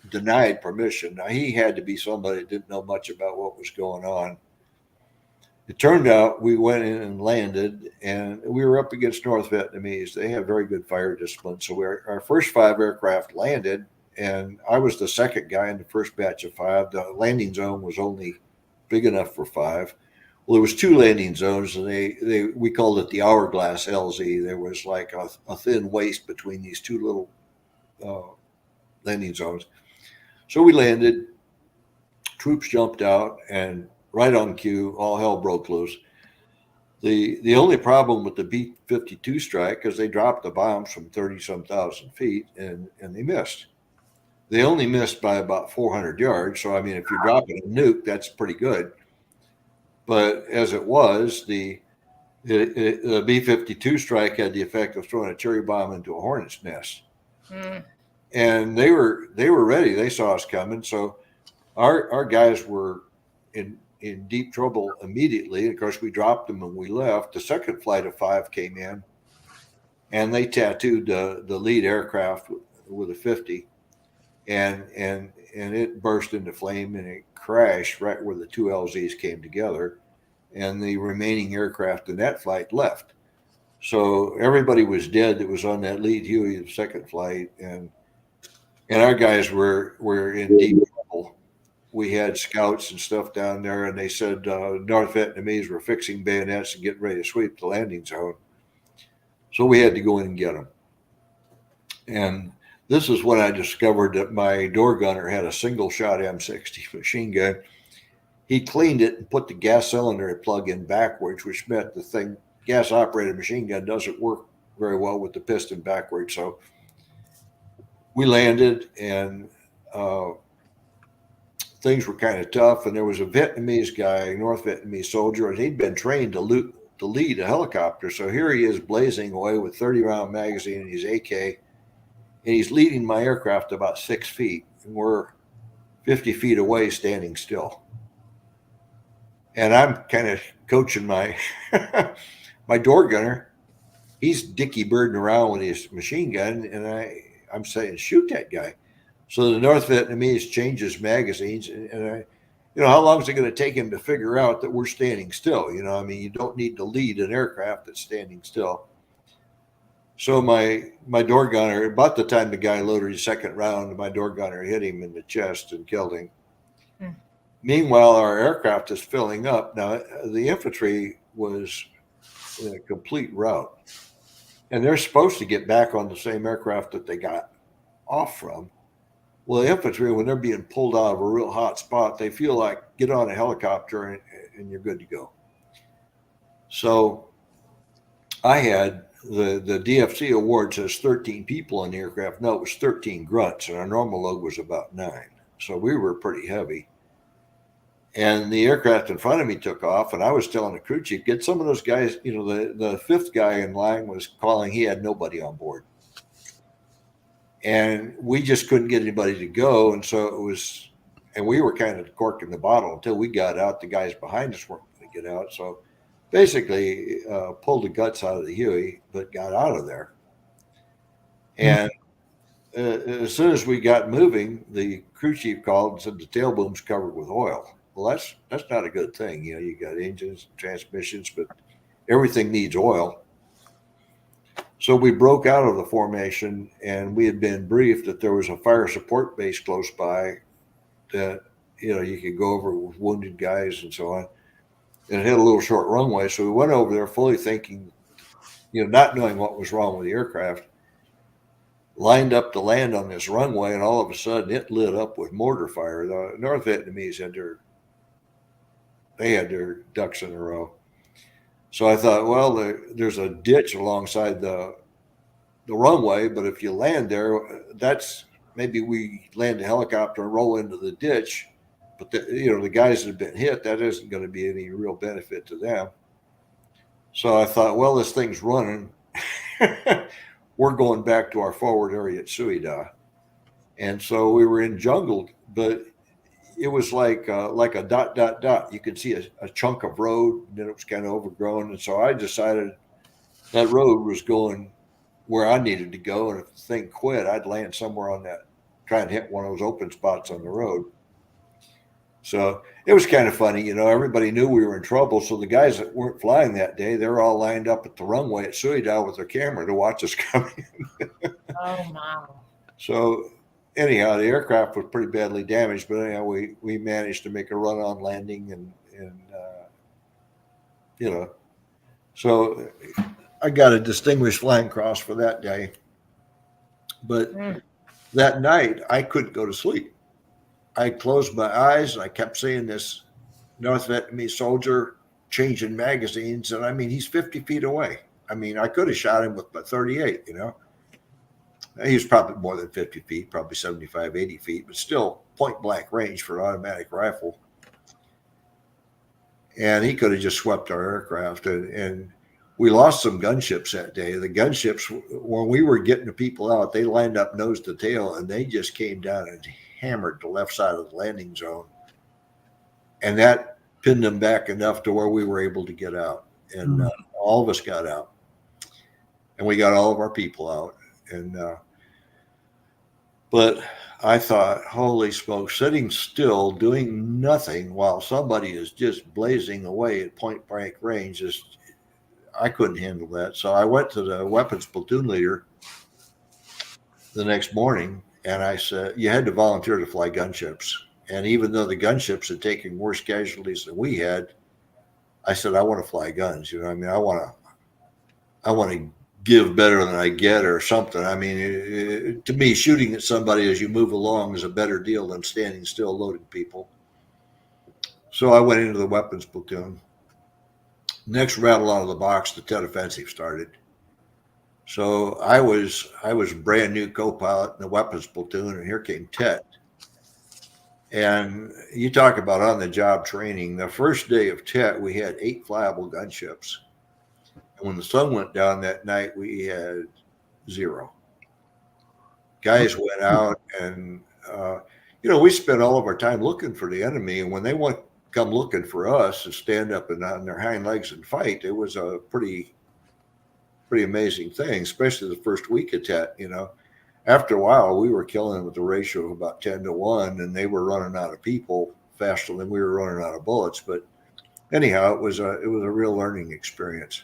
denied permission. Now, he had to be somebody that didn't know much about what was going on. It turned out we went in and landed, and we were up against North Vietnamese. They have very good fire discipline. So our first 5 aircraft landed, and I was the second guy in the first batch of 5. The landing zone was only big enough for 5. Well, there was 2 landing zones, and we called it the hourglass LZ. There was like a thin waist between these 2 little landing zones. So we landed. Troops jumped out, and right on cue, all hell broke loose. The only problem with the B-52 strike is they dropped the bombs from 30-some thousand feet, and they missed. They only missed by about 400 yards. So, I mean, if you're dropping a nuke, that's pretty good. But as it was, the B-52 strike had the effect of throwing a cherry bomb into a hornet's nest. And they were ready. They saw us coming. So our guys were in deep trouble immediately. Of course, we dropped them and we left. The second flight of 5 came in, and they tattooed the lead aircraft with a 50, and it burst into flame, and it crashed right where the 2 LZs came together, and the remaining aircraft in that flight left. So everybody was dead that was on that lead Huey, the second flight, and our guys were in deep trouble. We had scouts and stuff down there, and they said North Vietnamese were fixing bayonets and getting ready to sweep the landing zone. So we had to go in and get them. And this is when I discovered that my door gunner had a single-shot M60 machine gun. He cleaned it and put the gas cylinder plug in backwards, which meant the thing, gas-operated machine gun, doesn't work very well with the piston backwards. So we landed, and things were kind of tough, and there was a Vietnamese guy, North Vietnamese soldier, and he'd been trained to lead a helicopter. So here he is blazing away with 30-round magazine and his AK, and he's leading my aircraft about 6 feet, and we're 50 feet away standing still. And I'm kind of coaching my my door gunner. He's dicky birding around with his machine gun, and I'm saying, shoot that guy. So the North Vietnamese changes magazines, and how long is it going to take him to figure out that we're standing still? I mean, you don't need to lead an aircraft that's standing still. So my door gunner, about the time the guy loaded his second round, my door gunner hit him in the chest and killed him. Meanwhile, our aircraft is filling up. Now, the infantry was in a complete rout, and they're supposed to get back on the same aircraft that they got off from. Well, the infantry, when they're being pulled out of a real hot spot, they feel like get on a helicopter and you're good to go. So I had the DFC award says 13 people on the aircraft. No, it was 13 grunts, and our normal load was about 9. So we were pretty heavy. And the aircraft in front of me took off, and I was telling the crew chief, get some of those guys, the 5th guy in line was calling, he had nobody on board. And we just couldn't get anybody to go. And so it was, and we were kind of corking the bottle until we got out. The guys behind us weren't going to get out. So basically pulled the guts out of the Huey, but got out of there. And as soon as we got moving, the crew chief called and said the tail boom's covered with oil. Well, that's not a good thing. You got engines, transmissions, but everything needs oil. So we broke out of the formation, and we had been briefed that there was a fire support base close by that, you could go over with wounded guys and so on. And it had a little short runway. So we went over there fully thinking, not knowing what was wrong with the aircraft, lined up to land on this runway, and all of a sudden it lit up with mortar fire. The North Vietnamese had their ducks in a row. So I thought, well, there's a ditch alongside the runway, but if you land there, that's maybe we land a helicopter and roll into the ditch. But the guys that have been hit, that isn't going to be any real benefit to them. So I thought, well, this thing's running. We're going back to our forward area at Suida. And so we were in jungle, but it was like a dot, dot, dot. You could see a chunk of road, and then it was kind of overgrown. And so I decided that road was going where I needed to go. And if the thing quit, I'd land somewhere on that, try and hit one of those open spots on the road. So it was kind of funny, you know, everybody knew we were in trouble. So the guys that weren't flying that day, they were all lined up at the runway at Suidao with their camera to watch us coming. Oh my. So anyhow, the aircraft was pretty badly damaged, but anyhow, we managed to make a run on landing and you know, so I got a distinguished flying cross for that day. But that night I couldn't go to sleep. I closed my eyes and I kept seeing this North Vietnamese soldier changing magazines. And I mean, he's 50 feet away. I mean, I could have shot him with my 38, you know. He was probably more than 50 feet, probably 75, 80 feet, but still point blank range for an automatic rifle. And he could have just swept our aircraft. And we lost some gunships that day. The gunships, when we were getting the people out, they lined up nose to tail and they just came down and hammered the left side of the landing zone. And that pinned them back enough to where we were able to get out. And all of us got out. And we got all of our people out. And but I thought, holy smokes, sitting still, doing nothing while somebody is just blazing away at point blank range, I couldn't handle that. So I went to the weapons platoon leader the next morning and I said, you had to volunteer to fly gunships. And even though the gunships had taken worse casualties than we had, I said, I want to fly guns. You know, I mean, I want to give better than I get or something. I mean, to me, shooting at somebody as you move along is a better deal than standing still loading people. So I went into the weapons platoon. Next rattle out of the box, the Tet Offensive started. So I was brand new co-pilot in the weapons platoon, and here came Tet. And you talk about on-the-job training. The first day of Tet, we had 8 flyable gunships. And when the sun went down that night, we had 0. Guys went out and, you know, we spent all of our time looking for the enemy. And when they want to come looking for us and stand up and on their hind legs and fight, it was a pretty amazing thing, especially the first week of Tet, you know. After a while, we were killing them with a ratio of about 10 to 1, and they were running out of people faster than we were running out of bullets. But anyhow, it was a real learning experience.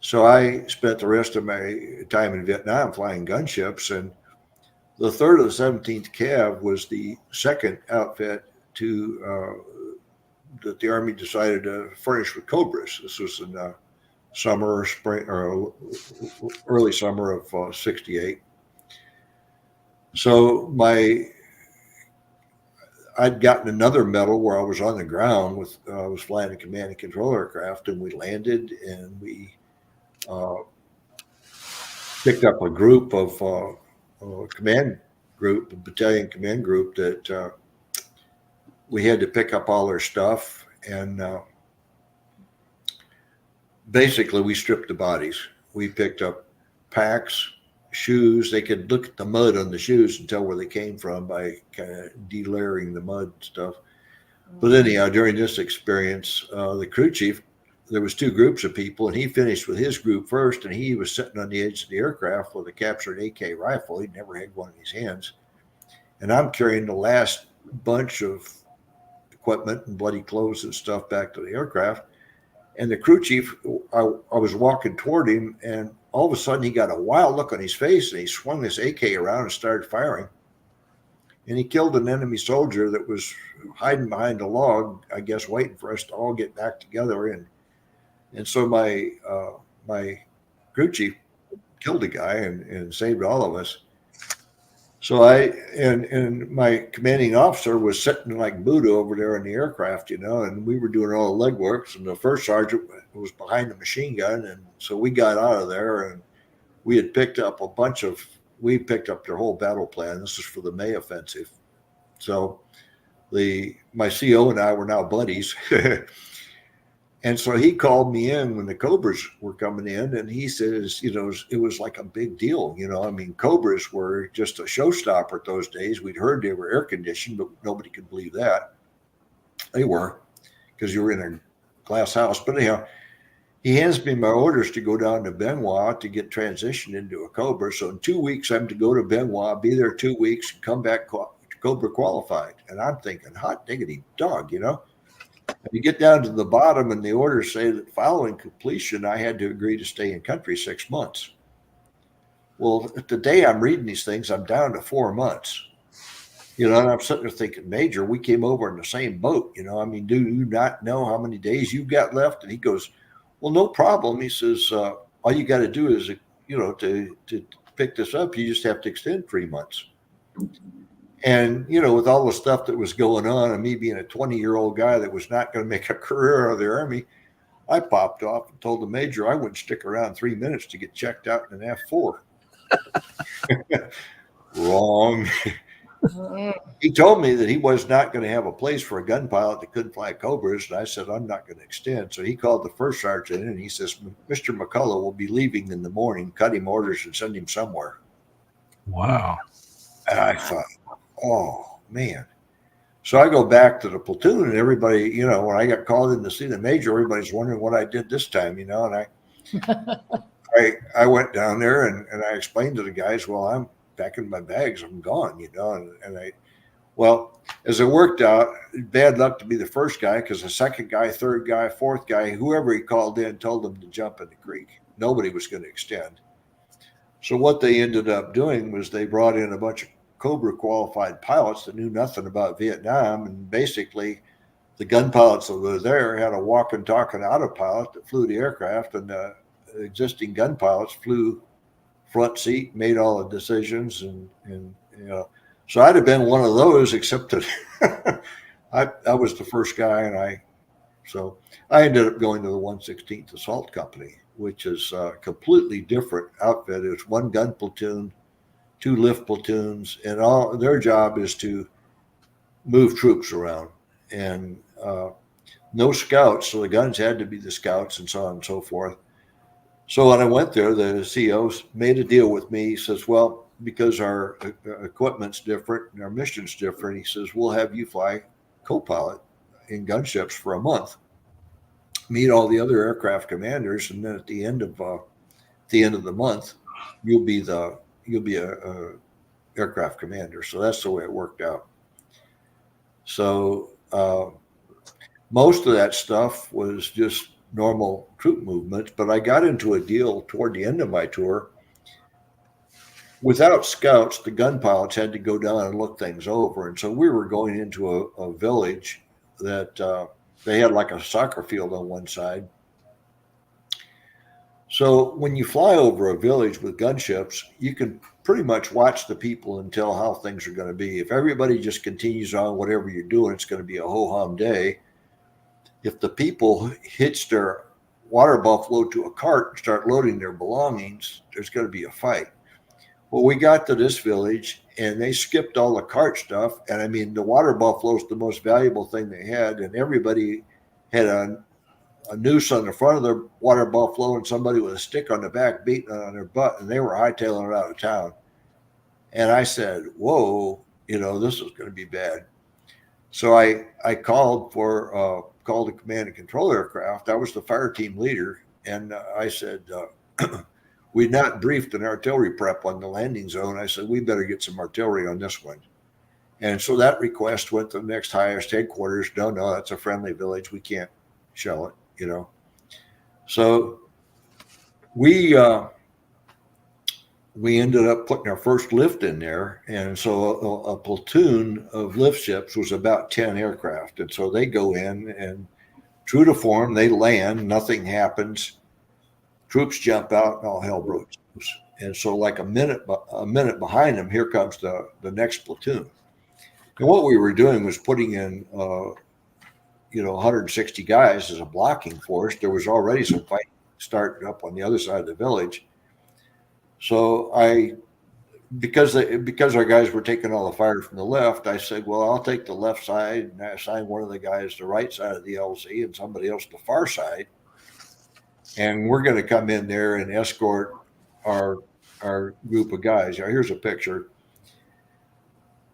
So I spent the rest of my time in Vietnam flying gunships, and the 3rd of the 17th Cav was the second outfit that the Army decided to furnish with Cobras. This was in summer or spring or early summer of '68. So I'd gotten another medal where I was on the ground I was flying a command and control aircraft, and we landed and we picked up a group of battalion command group that we had to pick up all their stuff, and basically we stripped the bodies. We picked up packs, shoes. They could look at the mud on the shoes and tell where they came from by kind of delayering the mud stuff. But anyhow, during this experience, the crew chief, there was 2 groups of people, and he finished with his group first, and he was sitting on the edge of the aircraft with a captured AK rifle. He'd never had one in his hands. And I'm carrying the last bunch of equipment and bloody clothes and stuff back to the aircraft. And the crew chief, I was walking toward him, and all of a sudden he got a wild look on his face, and he swung this AK around and started firing. And he killed an enemy soldier that was hiding behind a log, I guess, waiting for us to all get back together. And so my crew chief killed the guy and saved all of us. So and my commanding officer was sitting like Buddha over there in the aircraft, you know, and we were doing all the legworks, and the first sergeant was behind the machine gun. And so we got out of there, and we had picked up we picked up their whole battle plan. This is for the May offensive. So my CO and I were now buddies. And so he called me in when the Cobras were coming in, and he says, it was like a big deal. I mean, Cobras were just a showstopper at those days. We'd heard they were air conditioned, but nobody could believe that. They were, because you were in a glass house. But anyhow, he hands me my orders to go down to Benoit to get transitioned into a Cobra. So in 2 weeks, I'm to go to Benoit, be there 2 weeks, and come back Cobra qualified. And I'm thinking, hot diggity dog, You get down to the bottom, and the orders say that following completion, I had to agree to stay in country 6 months. Well, the day I'm reading these things, I'm down to 4 months. And I'm sitting there thinking, Major, we came over in the same boat. I mean, do you not know how many days you've got left? And he goes, well, no problem. He says, all you got to do is, to pick this up, you just have to extend 3 months. And, with all the stuff that was going on and me being a 20-year-old guy that was not going to make a career out of the Army, I popped off and told the Major I wouldn't stick around 3 minutes to get checked out in an F4. Wrong. He told me that he was not going to have a place for a gun pilot that couldn't fly Cobras. And I said, I'm not going to extend. So he called the first sergeant in, and he says, Mr. McCollough will be leaving in the morning, cut him orders and send him somewhere. Wow. And I thought, oh, man. So I go back to the platoon, and everybody, when I got called in to see the Major, everybody's wondering what I did this time, and I went down there and I explained to the guys, well, I'm packing my bags, I'm gone, well, as it worked out, bad luck to be the first guy, because the second guy, third guy, fourth guy, whoever he called in told them to jump in the creek. Nobody was going to extend. So what they ended up doing was they brought in a bunch of Cobra qualified pilots that knew nothing about Vietnam, and basically the gun pilots that were there had a walking, talking autopilot that flew the aircraft, and the existing gun pilots flew front seat, made all the decisions, and so I'd have been one of those, except that I was the first guy, and so I ended up going to the 116th Assault Company, which is a completely different outfit. It's one gun platoon, 2 lift platoons, and all their job is to move troops around, and no scouts, so the guns had to be the scouts, and so on and so forth. So when I went there, the CO made a deal with me. He says, well, because our equipment's different and our mission's different, he says, we'll have you fly co-pilot in gunships for a month, meet all the other aircraft commanders, and then at the end of the month, you'll be a aircraft commander. So that's the way it worked out. So most of that stuff was just normal troop movements, but I got into a deal toward the end of my tour. Without scouts, the gun pilots had to go down and look things over. And so we were going into a village that they had like a soccer field on one side. So when you fly over a village with gunships, you can pretty much watch the people and tell how things are going to be. If everybody just continues on whatever you're doing, it's going to be a ho-hum day. If the people hitch their water buffalo to a cart and start loading their belongings, there's going to be a fight. Well, we got to this village and they skipped all the cart stuff. And I mean, the water buffalo is the most valuable thing they had. And everybody had a noose on the front of their water buffalo and somebody with a stick on the back beating it on their butt. And they were hightailing it out of town. And I said, whoa, this is going to be bad. So I called the command and control aircraft. I was the fire team leader. And I said, we'd not briefed an artillery prep on the landing zone. I said, we better get some artillery on this one. And so that request went to the next highest headquarters. No, that's a friendly village. We can't shell it, So we ended up putting our first lift in there. And so a platoon of lift ships was about 10 aircraft. And so they go in and true to form, they land, nothing happens. Troops jump out and all hell breaks loose. And so like a minute behind them, here comes the next platoon. And what we were doing was putting in, 160 guys as a blocking force. There was already some fighting starting up on the other side of the village. So I because our guys were taking all the fire from the left, I said, well, I'll take the left side, and I assigned one of the guys the right side of the LZ and somebody else the far side. And we're going to come in there and escort our group of guys. Now, here's a picture.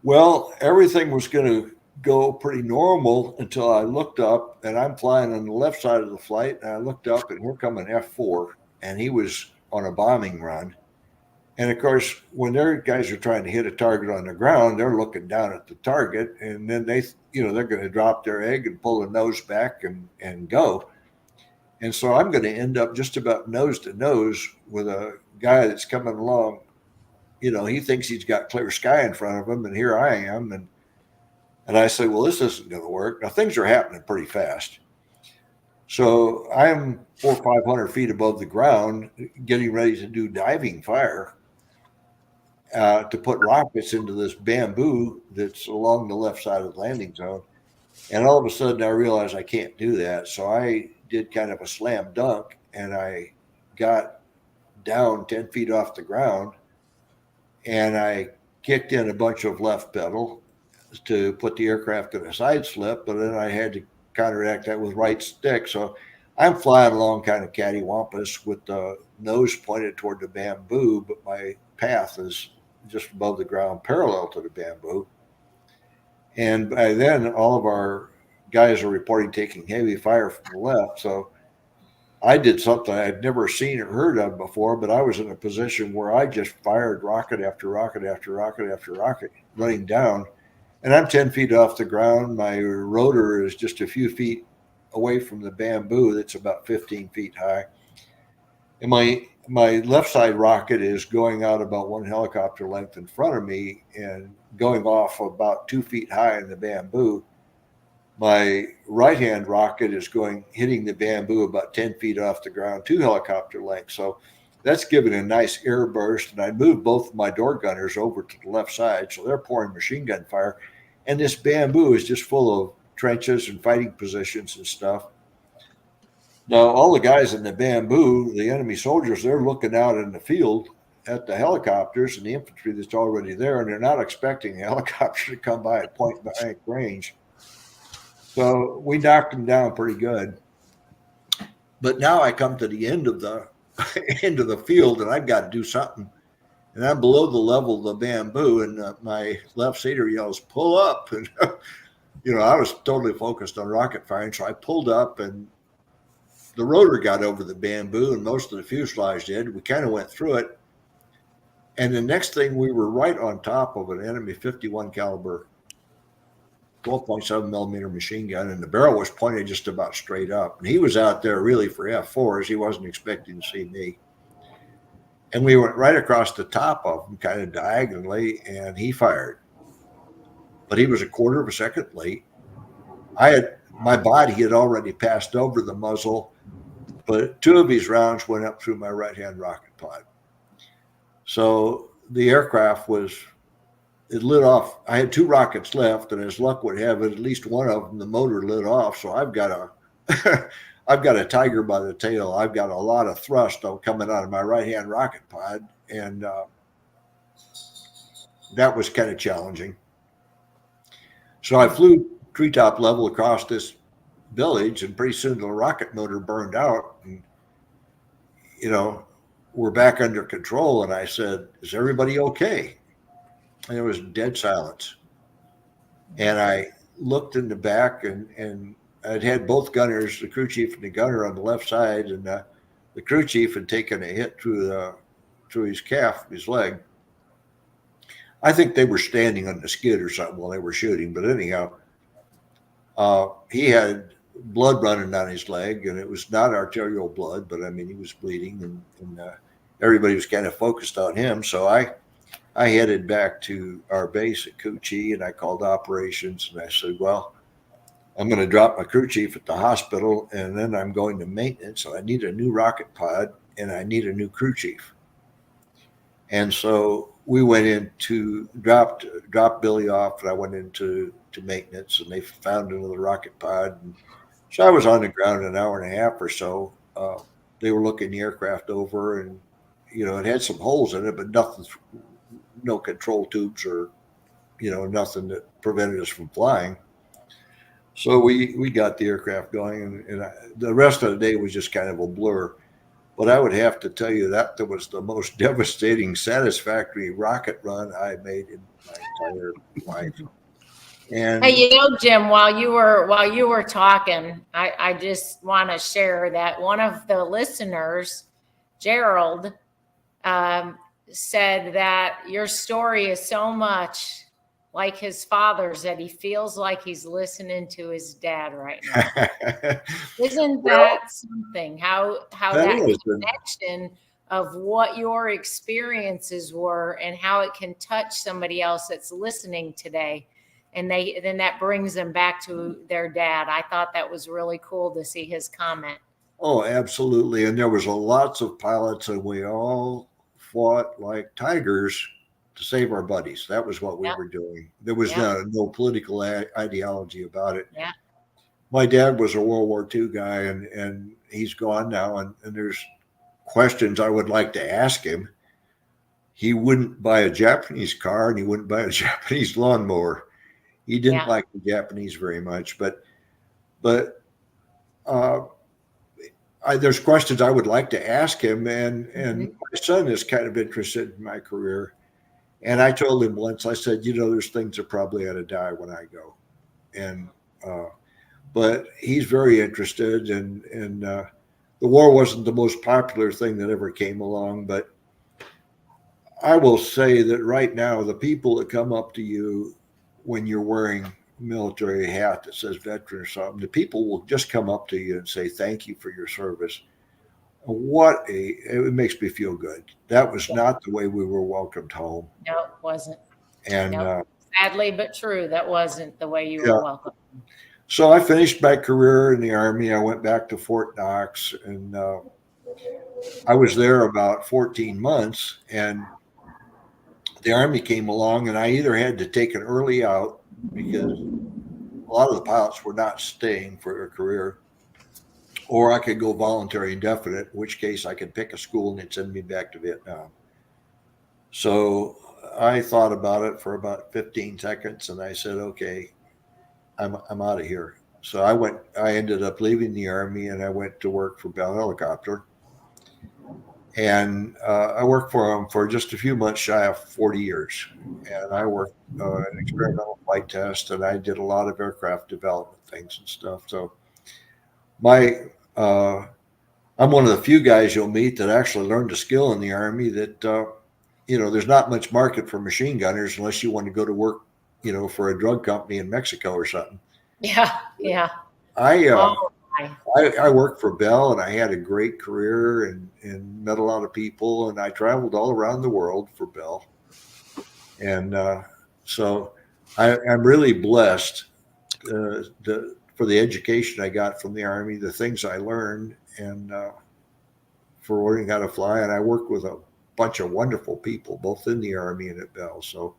Well, everything was going to go pretty normal until I looked up, and I'm flying on the left side of the flight, and I looked up, and we're coming F4, and he was on a bombing run. And of course, when their guys are trying to hit a target on the ground, they're looking down at the target, and then they're going to drop their egg and pull the nose back and go. And so I'm going to end up just about nose to nose with a guy that's coming along. He thinks he's got clear sky in front of him, and here I am. And I say, well, this isn't going to work. Now, things are happening pretty fast. So I'm 400 or 500 feet above the ground, getting ready to do diving fire to put rockets into this bamboo that's along the left side of the landing zone. And all of a sudden, I realized I can't do that. So I did kind of a slam dunk, and I got down 10 feet off the ground, and I kicked in a bunch of left pedal to put the aircraft in a side slip, but then I had to counteract that with right stick. So I'm flying along kind of cattywampus with the nose pointed toward the bamboo, but my path is just above the ground, parallel to the bamboo. And by then, all of our guys are reporting taking heavy fire from the left. So I did something I'd never seen or heard of before, but I was in a position where I just fired rocket after rocket after rocket after rocket running down. And I'm 10 feet off the ground. My rotor is just a few feet away from the bamboo that's about 15 feet high. And my left side rocket is going out about one helicopter length in front of me and going off about 2 feet high in the bamboo. My right-hand rocket is hitting the bamboo about 10 feet off the ground, 2 helicopter lengths. So that's giving a nice air burst. And I moved both of my door gunners over to the left side, so they're pouring machine gun fire. And this bamboo is just full of trenches and fighting positions and stuff. Now, all the guys in the bamboo, the enemy soldiers, they're looking out in the field at the helicopters and the infantry that's already there, and they're not expecting the helicopter to come by at point blank range. So we knocked them down pretty good. But now I come to the end of the field, and I've got to do something. And I'm below the level of the bamboo, and my left seater yells, "Pull up!" And I was totally focused on rocket firing, so I pulled up, and the rotor got over the bamboo, and most of the fuselage did. We kind of went through it, and the next thing, we were right on top of an enemy 51 caliber 12.7 millimeter machine gun, and the barrel was pointed just about straight up. And he was out there really for F4s. He wasn't expecting to see me. And we went right across the top of him, kind of diagonally, and he fired. But he was a quarter of a second late. My body had already passed over the muzzle, but 2 of his rounds went up through my right-hand rocket pod. So the aircraft it lit off. I had 2 rockets left, and as luck would have it, at least one of them, the motor lit off. So I've got a tiger by the tail. I've got a lot of thrust coming out of my right-hand rocket pod, and that was kind of challenging. So I flew treetop level across this village, and pretty soon the rocket motor burned out, and we're back under control. And I said, "Is everybody okay?" And there was dead silence. And I looked in the back, and I'd had both gunners, the crew chief and the gunner, on the left side, and the crew chief had taken a hit through his calf, his leg. I think they were standing on the skid or something while they were shooting, but anyhow, he had blood running down his leg, and it was not arterial blood, but I mean, he was bleeding, and everybody was kind of focused on him. So I headed back to our base at Coochie, and I called operations, and I said, well, I'm going to drop my crew chief at the hospital, and then I'm going to maintenance. So I need a new rocket pod, and I need a new crew chief. And so we went in to dropped Billy off, and I went into maintenance, and they found another rocket pod. And so I was on the ground an hour and a half or so. They were looking the aircraft over, and it had some holes in it, but no control tubes or, nothing that prevented us from flying. So we got the aircraft going, and the rest of the day was just kind of a blur. But I would have to tell you that was the most devastating, satisfactory rocket run I made in my entire life. And Hey, Jim, while you were talking, I just want to share that one of the listeners, Gerald, said that your story is so much like his father's that he feels like he's listening to his dad right now. Isn't that something? How that connection of what your experiences were and how it can touch somebody else that's listening today. And then that brings them back to their dad. I thought that was really cool to see his comment. Oh, absolutely. And there was lots of pilots, and we all fought like tigers to save our buddies. That was what we were doing. There was no political ideology about it. Yeah. My dad was a World War II guy, and he's gone now. And there's questions I would like to ask him. He wouldn't buy a Japanese car, and he wouldn't buy a Japanese lawnmower. He didn't like the Japanese very much, but there's questions I would like to ask him, and my son is kind of interested in my career. And I told him once, I said, there's things that probably ought to die when I go. And, but he's very interested, and the war wasn't the most popular thing that ever came along. But I will say that right now, the people that come up to you when you're wearing a military hat that says veteran or something, the people will just come up to you and say, thank you for your service. It makes me feel good. That was not the way we were welcomed home. No, it wasn't. And sadly but true, that wasn't the way you were welcomed. So I finished my career in the Army. I went back to Fort Knox, and I was there about 14 months, and the Army came along, and I either had to take an early out because a lot of the pilots were not staying for a career, or I could go voluntary indefinite, in which case I could pick a school and they'd send me back to Vietnam. So I thought about it for about 15 seconds, and I said, okay, I'm out of here. So I ended up leaving the Army, and I went to work for Bell Helicopter. And I worked for them for just a few months shy of 40 years. And I worked an experimental flight test, and I did a lot of aircraft development things and stuff. So I'm one of the few guys you'll meet that actually learned a skill in the Army that, there's not much market for machine gunners unless you want to go to work, for a drug company in Mexico or something. Yeah. Yeah. I worked for Bell, and I had a great career and met a lot of people, and I traveled all around the world for Bell. And so I'm really blessed for the education I got from the Army, the things I learned, and for learning how to fly. And I worked with a bunch of wonderful people, both in the Army and at Bell. So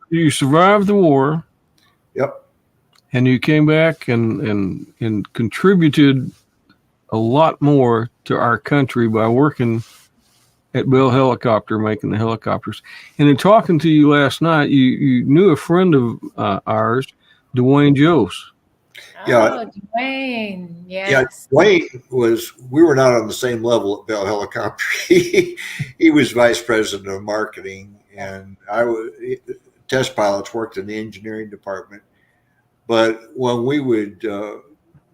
you survived the war. Yep. And you came back and contributed a lot more to our country by working at Bell Helicopter, making the helicopters. And in talking to you last night, you knew a friend of ours, Dwayne Jose. Yeah. Oh, Dwayne. Yes. Yeah, Dwayne we were not on the same level at Bell Helicopter. He was vice president of marketing, and test pilots worked in the engineering department. But when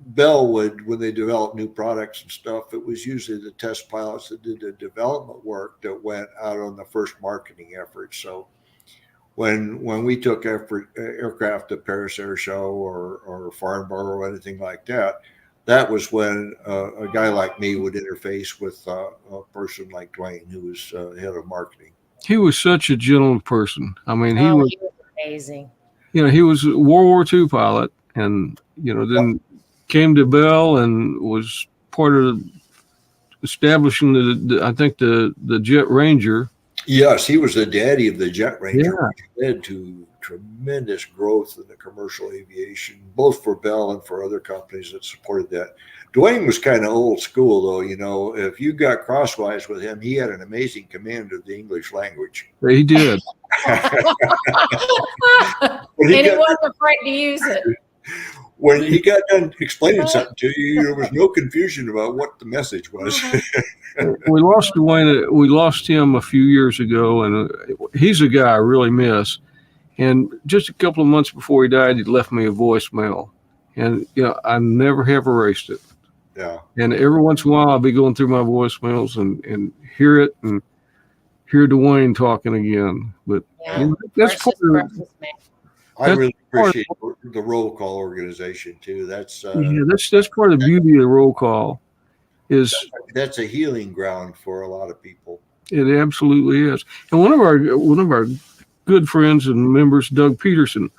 Bell when they developed new products and stuff, it was usually the test pilots that did the development work that went out on the first marketing effort. So when we took aircraft at Paris Air Show or Farnborough or anything like that, that was when a guy like me would interface with a person like Dwayne, who was head of marketing. He was such a gentle person. I mean, he was amazing. He was a World War II pilot, and then came to Bell and was part of establishing the Jet Ranger. Yes, he was the daddy of the Jet Ranger, Yeah. which led to tremendous growth in the commercial aviation, both for Bell and for other companies that supported that. Dwayne was kind of old school, though. You know, if you got crosswise with him, he had an amazing command of the English language. He did. And he wasn't afraid to use it. When he got done explaining something to you, there was no confusion about what the message was. We lost Dwayne. We lost him a few years ago, and he's a guy I really miss. And just a couple of months before he died, he left me a voicemail, and I never have erased it. Yeah. And every once in a while, I'll be going through my voicemails and hear it and hear Dwayne talking again. But that's precious, precious man. I really appreciate the roll call organization too. That's that's part of the beauty of the roll call. That's a healing ground for a lot of people. It absolutely is. And one of our good friends and members, Doug Peterson.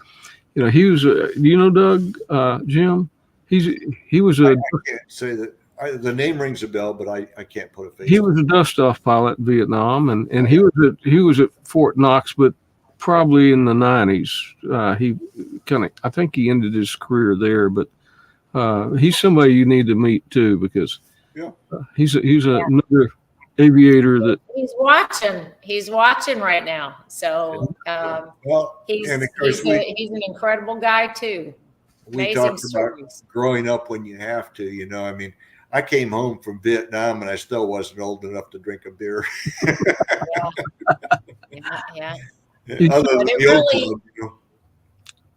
He was. Do you know Doug, Jim? He was a. I can't say that. The name rings a bell, but I can't put a face. He was a dust-off pilot in Vietnam, and he was at Fort Knox, but probably in the 90s. I think he ended his career there, but he's somebody you need to meet too, because he's another aviator that he's watching right now. So he's an incredible guy too. We talked about growing up when you have to, I mean, I came home from Vietnam and I still wasn't old enough to drink a beer. Yeah.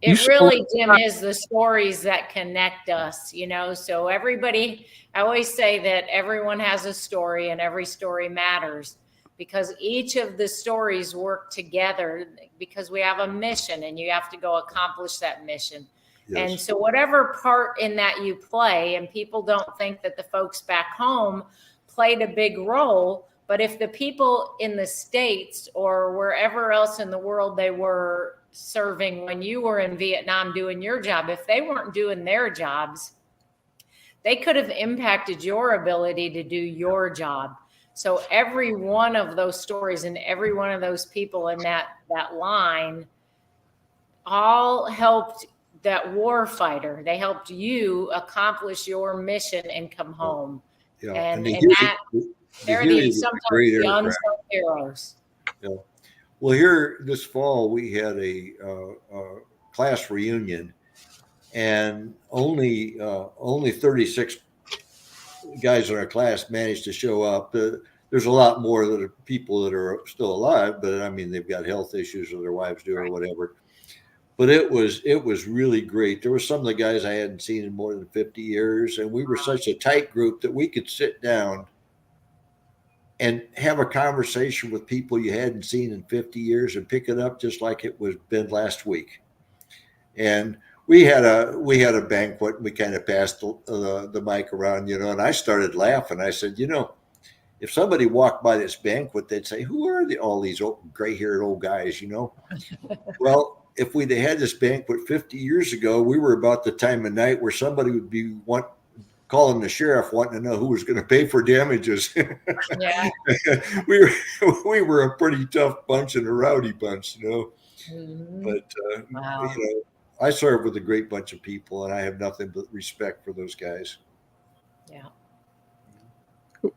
It really, Jim, is the stories that connect us, so everybody, I always say that everyone has a story and every story matters, because each of the stories work together because we have a mission and you have to go accomplish that mission. Yes. And so whatever part in that you play, and people don't think that the folks back home played a big role, but if the people in the States or wherever else in the world they were serving when you were in Vietnam doing your job, if they weren't doing their jobs, they could have impacted your ability to do your job. So every one of those stories and every one of those people in that line all helped that war fighter. They helped you accomplish your mission and come home. Yeah. And they're sometimes the unsung heroes. Yeah. Well, here this fall we had a class reunion, and only 36 guys in our class managed to show up. There's a lot more that are people that are still alive, but I mean they've got health issues or their wives do or whatever. But it was really great. There were some of the guys I hadn't seen in more than 50 years, and we were such a tight group that we could sit down and have a conversation with people you hadn't seen in 50 years and pick it up just like it was been last week. And we had a banquet, and we kind of passed the mic around, and I started laughing. I said, if somebody walked by this banquet, they'd say, who are all these gray-haired old guys, Well, if we'd had this banquet 50 years ago, we were about the time of night where somebody would be calling the sheriff wanting to know who was going to pay for damages. Yeah. we were a pretty tough bunch and a rowdy bunch, Mm-hmm. But, wow. I serve with a great bunch of people, and I have nothing but respect for those guys. Yeah.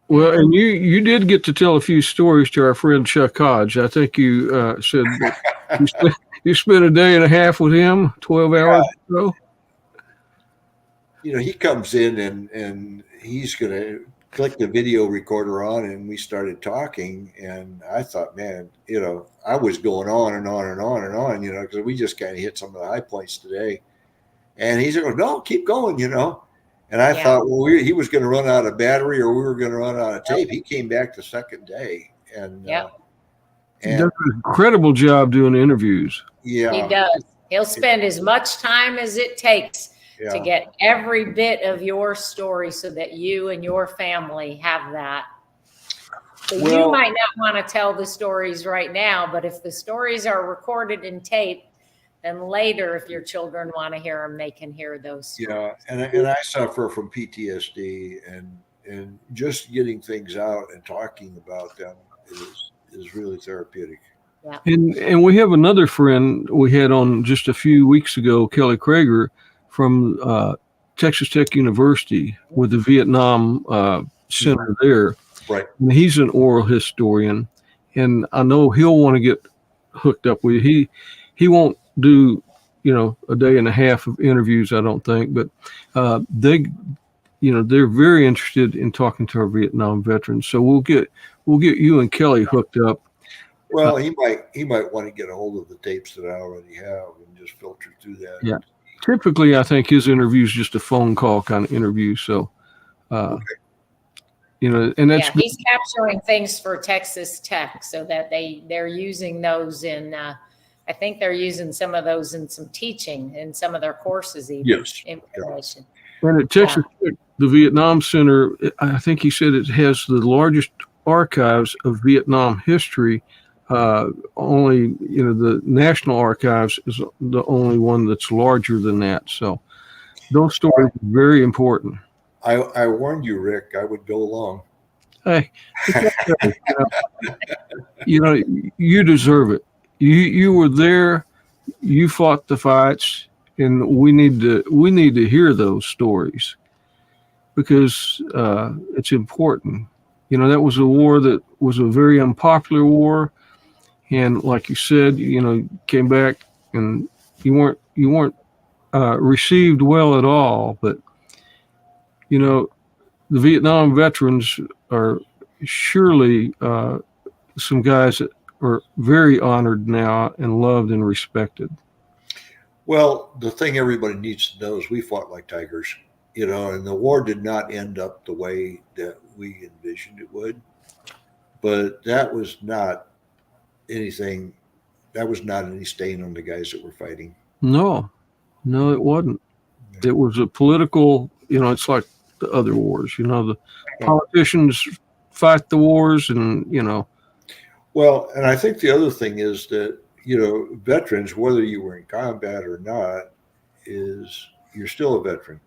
Well, and you did get to tell a few stories to our friend Chuck Hodge. I think you said that you spent a day and a half with him, 12 hours or so. He comes in and he's going to click the video recorder on, and we started talking. And I thought, man, I was going on and on and on and on, because we just kind of hit some of the high points today. And he's going, no, keep going, And I thought, well, he was going to run out of battery or we were going to run out of tape. He came back the second day. And he does an incredible job doing interviews. Yeah. He does. He'll spend as much time as it takes to get every bit of your story so that you and your family have that. So you might not want to tell the stories right now, but if the stories are recorded and taped, then later, if your children want to hear them, they can hear those stories. Yeah, and I suffer from PTSD, and just getting things out and talking about them is really therapeutic. Yeah. And we have another friend we had on just a few weeks ago, Kelly Krager from Texas Tech University with the Vietnam Center there. Right. And he's an oral historian, and I know he'll want to get hooked up with you. He won't do, a day and a half of interviews, I don't think, but they're very interested in talking to our Vietnam veterans. So we'll get you and Kelly hooked up. Well, he might want to get a hold of the tapes that I already have and just filter through that. Yeah. Typically, I think his interview is just a phone call kind of interview. So, Okay. And that's he's capturing things for Texas Tech so that they're using those in. I think they're using some of those in some teaching in some of their courses. Even Yes. information. And at Texas Tech, the Vietnam Center, I think he said it has the largest archives of Vietnam history. Only, the National Archives is the only one that's larger than that. So those stories are very important. I warned you, Rick, I would go along. Hey, you deserve it. You were there, you fought the fights, and we need to hear those stories because it's important. That was a war that was a very unpopular war. And like you said, came back and you weren't received well at all. But the Vietnam veterans are surely some guys that are very honored now and loved and respected. Well, the thing everybody needs to know is we fought like tigers, and the war did not end up the way that we envisioned it would. But that was not any stain on the guys that were fighting. No, it wasn't. It was a political, it's like the other wars, the politicians fight the wars and, Well, and I think the other thing is that, veterans, whether you were in combat or not, you're still a veteran.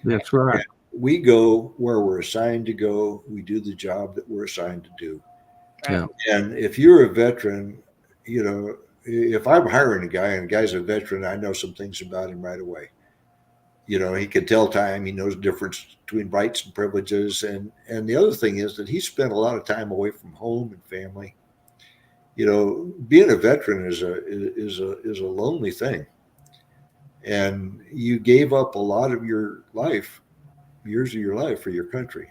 That's right. And we go where we're assigned to go. We do the job that we're assigned to do. Yeah. And if you're a veteran, if I'm hiring a guy and the guy's a veteran, I know some things about him right away. He can tell time. He knows the difference between rights and privileges. And the other thing is that he spent a lot of time away from home and family. Being a veteran is a lonely thing. And you gave up a lot of your life, years of your life for your country.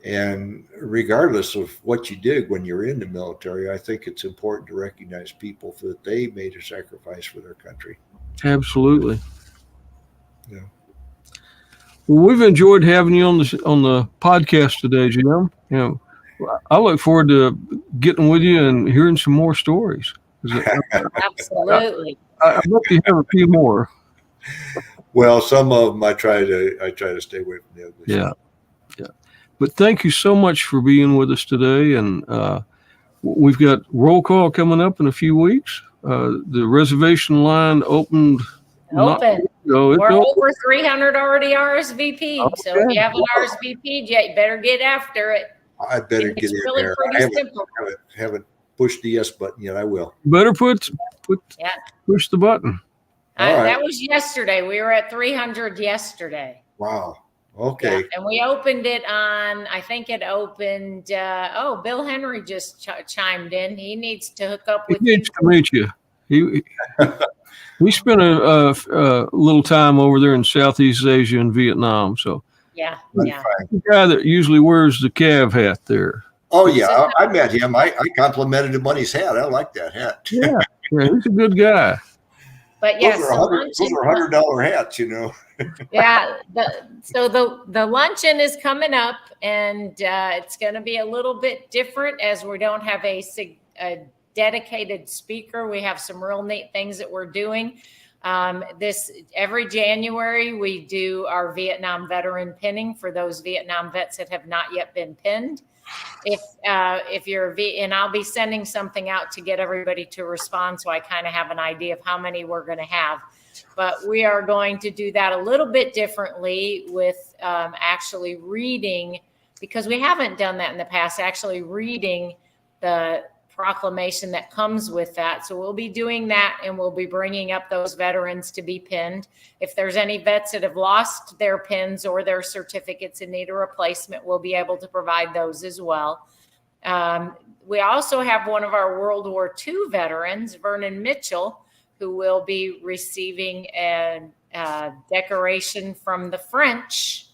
And regardless of what you did when you're in the military, I think it's important to recognize people that they made a sacrifice for their country. Absolutely. Yeah. Well, we've enjoyed having you on the podcast today, Jim. I look forward to getting with you and hearing some more stories. Absolutely. I'd love to have a few more. Well, some of them I try to stay away from the ugly stuff. Yeah. But thank you so much for being with us today. And we've got roll call coming up in a few weeks. The reservation line opened. We're over 300 already RSVP'd. Okay. So if you haven't RSVP'd yet, you better get after it. I better get in really there. pretty I simple. haven't pushed the yes button yet. I will. Better push the button. All right. That was yesterday. We were at 300 yesterday. Wow. Okay. Yeah, and we opened it on, I think it opened, Bill Henry just chimed in. He needs to hook up with He needs to meet you. We spent a little time over there in Southeast Asia and Vietnam. So yeah. the guy that usually wears the Cav hat there. Oh yeah, I met him. I complimented him on his hat. I like that hat. Yeah, he's a good guy. But yes, those are $100 hats, Yeah. The luncheon is coming up, and it's going to be a little bit different as we don't have a dedicated speaker. We have some real neat things that we're doing. Every January we do our Vietnam veteran pinning for those Vietnam vets that have not yet been pinned. If you're and I'll be sending something out to get everybody to respond, so I kind of have an idea of how many we're going to have. But we are going to do that a little bit differently with actually reading, because we haven't done that in the past. Actually reading the proclamation that comes with that. So we'll be doing that, and we'll be bringing up those veterans to be pinned. If there's any vets that have lost their pins or their certificates and need a replacement, we'll be able to provide those as well. We also have one of our World War II veterans, Vernon Mitchell, who will be receiving a decoration from the French.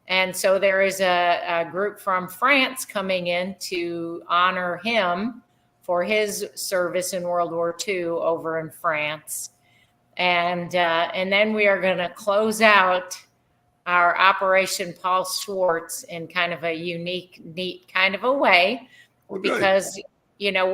And so there is a group from France coming in to honor him for his service in World War II over in France. And then we are going to close out our Operation Paul Schwartz in kind of a unique, neat kind of a way, because, you know,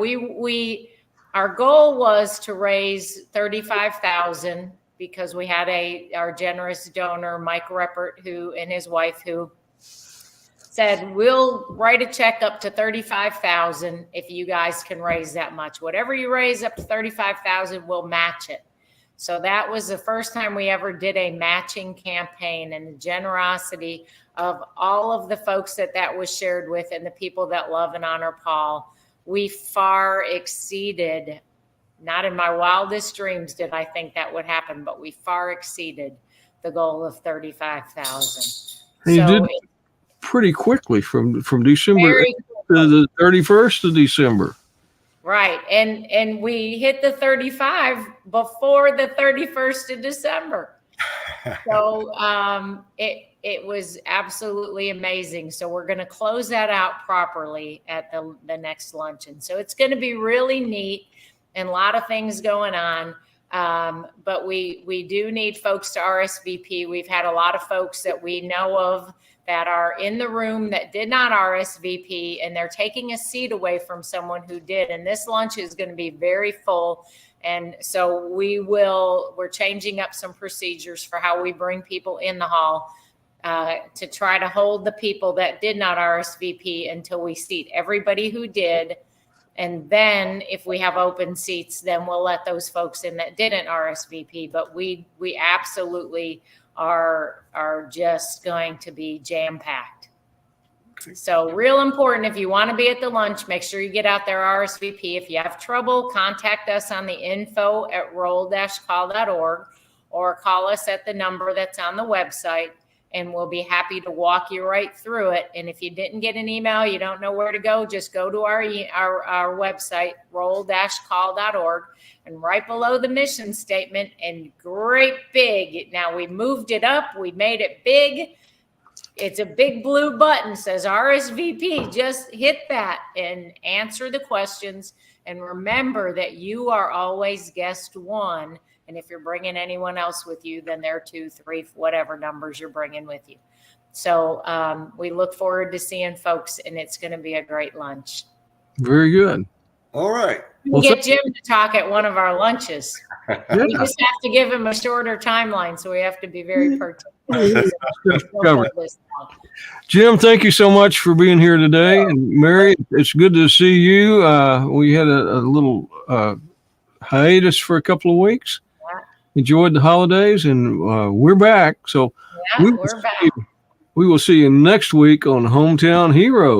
our goal was to raise $35,000 because we had our generous donor, Mike Reppert, who and his wife, who said, we'll write a check up to $35,000 if you guys can raise that much. Whatever you raise up to $35,000, we'll match it. So that was the first time we ever did a matching campaign, and the generosity of all of the folks that was shared with and the people that love and honor Paul. We far exceeded, not in my wildest dreams did I think that would happen, but we far exceeded the goal of $35,000. And you did pretty quickly from December to the 31st of December. Right. And we hit the 35 before the 31st of December. So it was absolutely amazing. So we're going to close that out properly at the next luncheon. So it's going to be really neat and a lot of things going on. But we do need folks to RSVP. We've had a lot of folks that we know of that are in the room that did not RSVP, and they're taking a seat away from someone who did. And this lunch is going to be very full. And so we're changing up some procedures for how we bring people in the hall to try to hold the people that did not RSVP until we seat everybody who did. And then if we have open seats, then we'll let those folks in that didn't RSVP. But we absolutely are just going to be jam-packed. So real important, if you want to be at the lunch, make sure you get out there RSVP. If you have trouble, contact us on the info@roll-call.org or call us at the number that's on the website, and we'll be happy to walk you right through it. And if you didn't get an email, you don't know where to go, just go to our website, roll-call.org, and right below the mission statement, and great big, now we moved it up, we made it big. It's a big blue button, says RSVP. Just hit that and answer the questions. And remember that you are always guest one. And if you're bringing anyone else with you, then they're 2, 3, whatever numbers you're bringing with you. So we look forward to seeing folks, and it's going to be a great lunch. Very good. All right. We'll get Jim to talk at one of our lunches. Yeah. We just have to give him a shorter timeline, so we have to be very particular. Jim, thank you so much for being here today. And Mary, it's good to see you. We had a little hiatus for a couple of weeks. Enjoyed the holidays, and we're back. So we're back. We will see you next week on Hometown Heroes.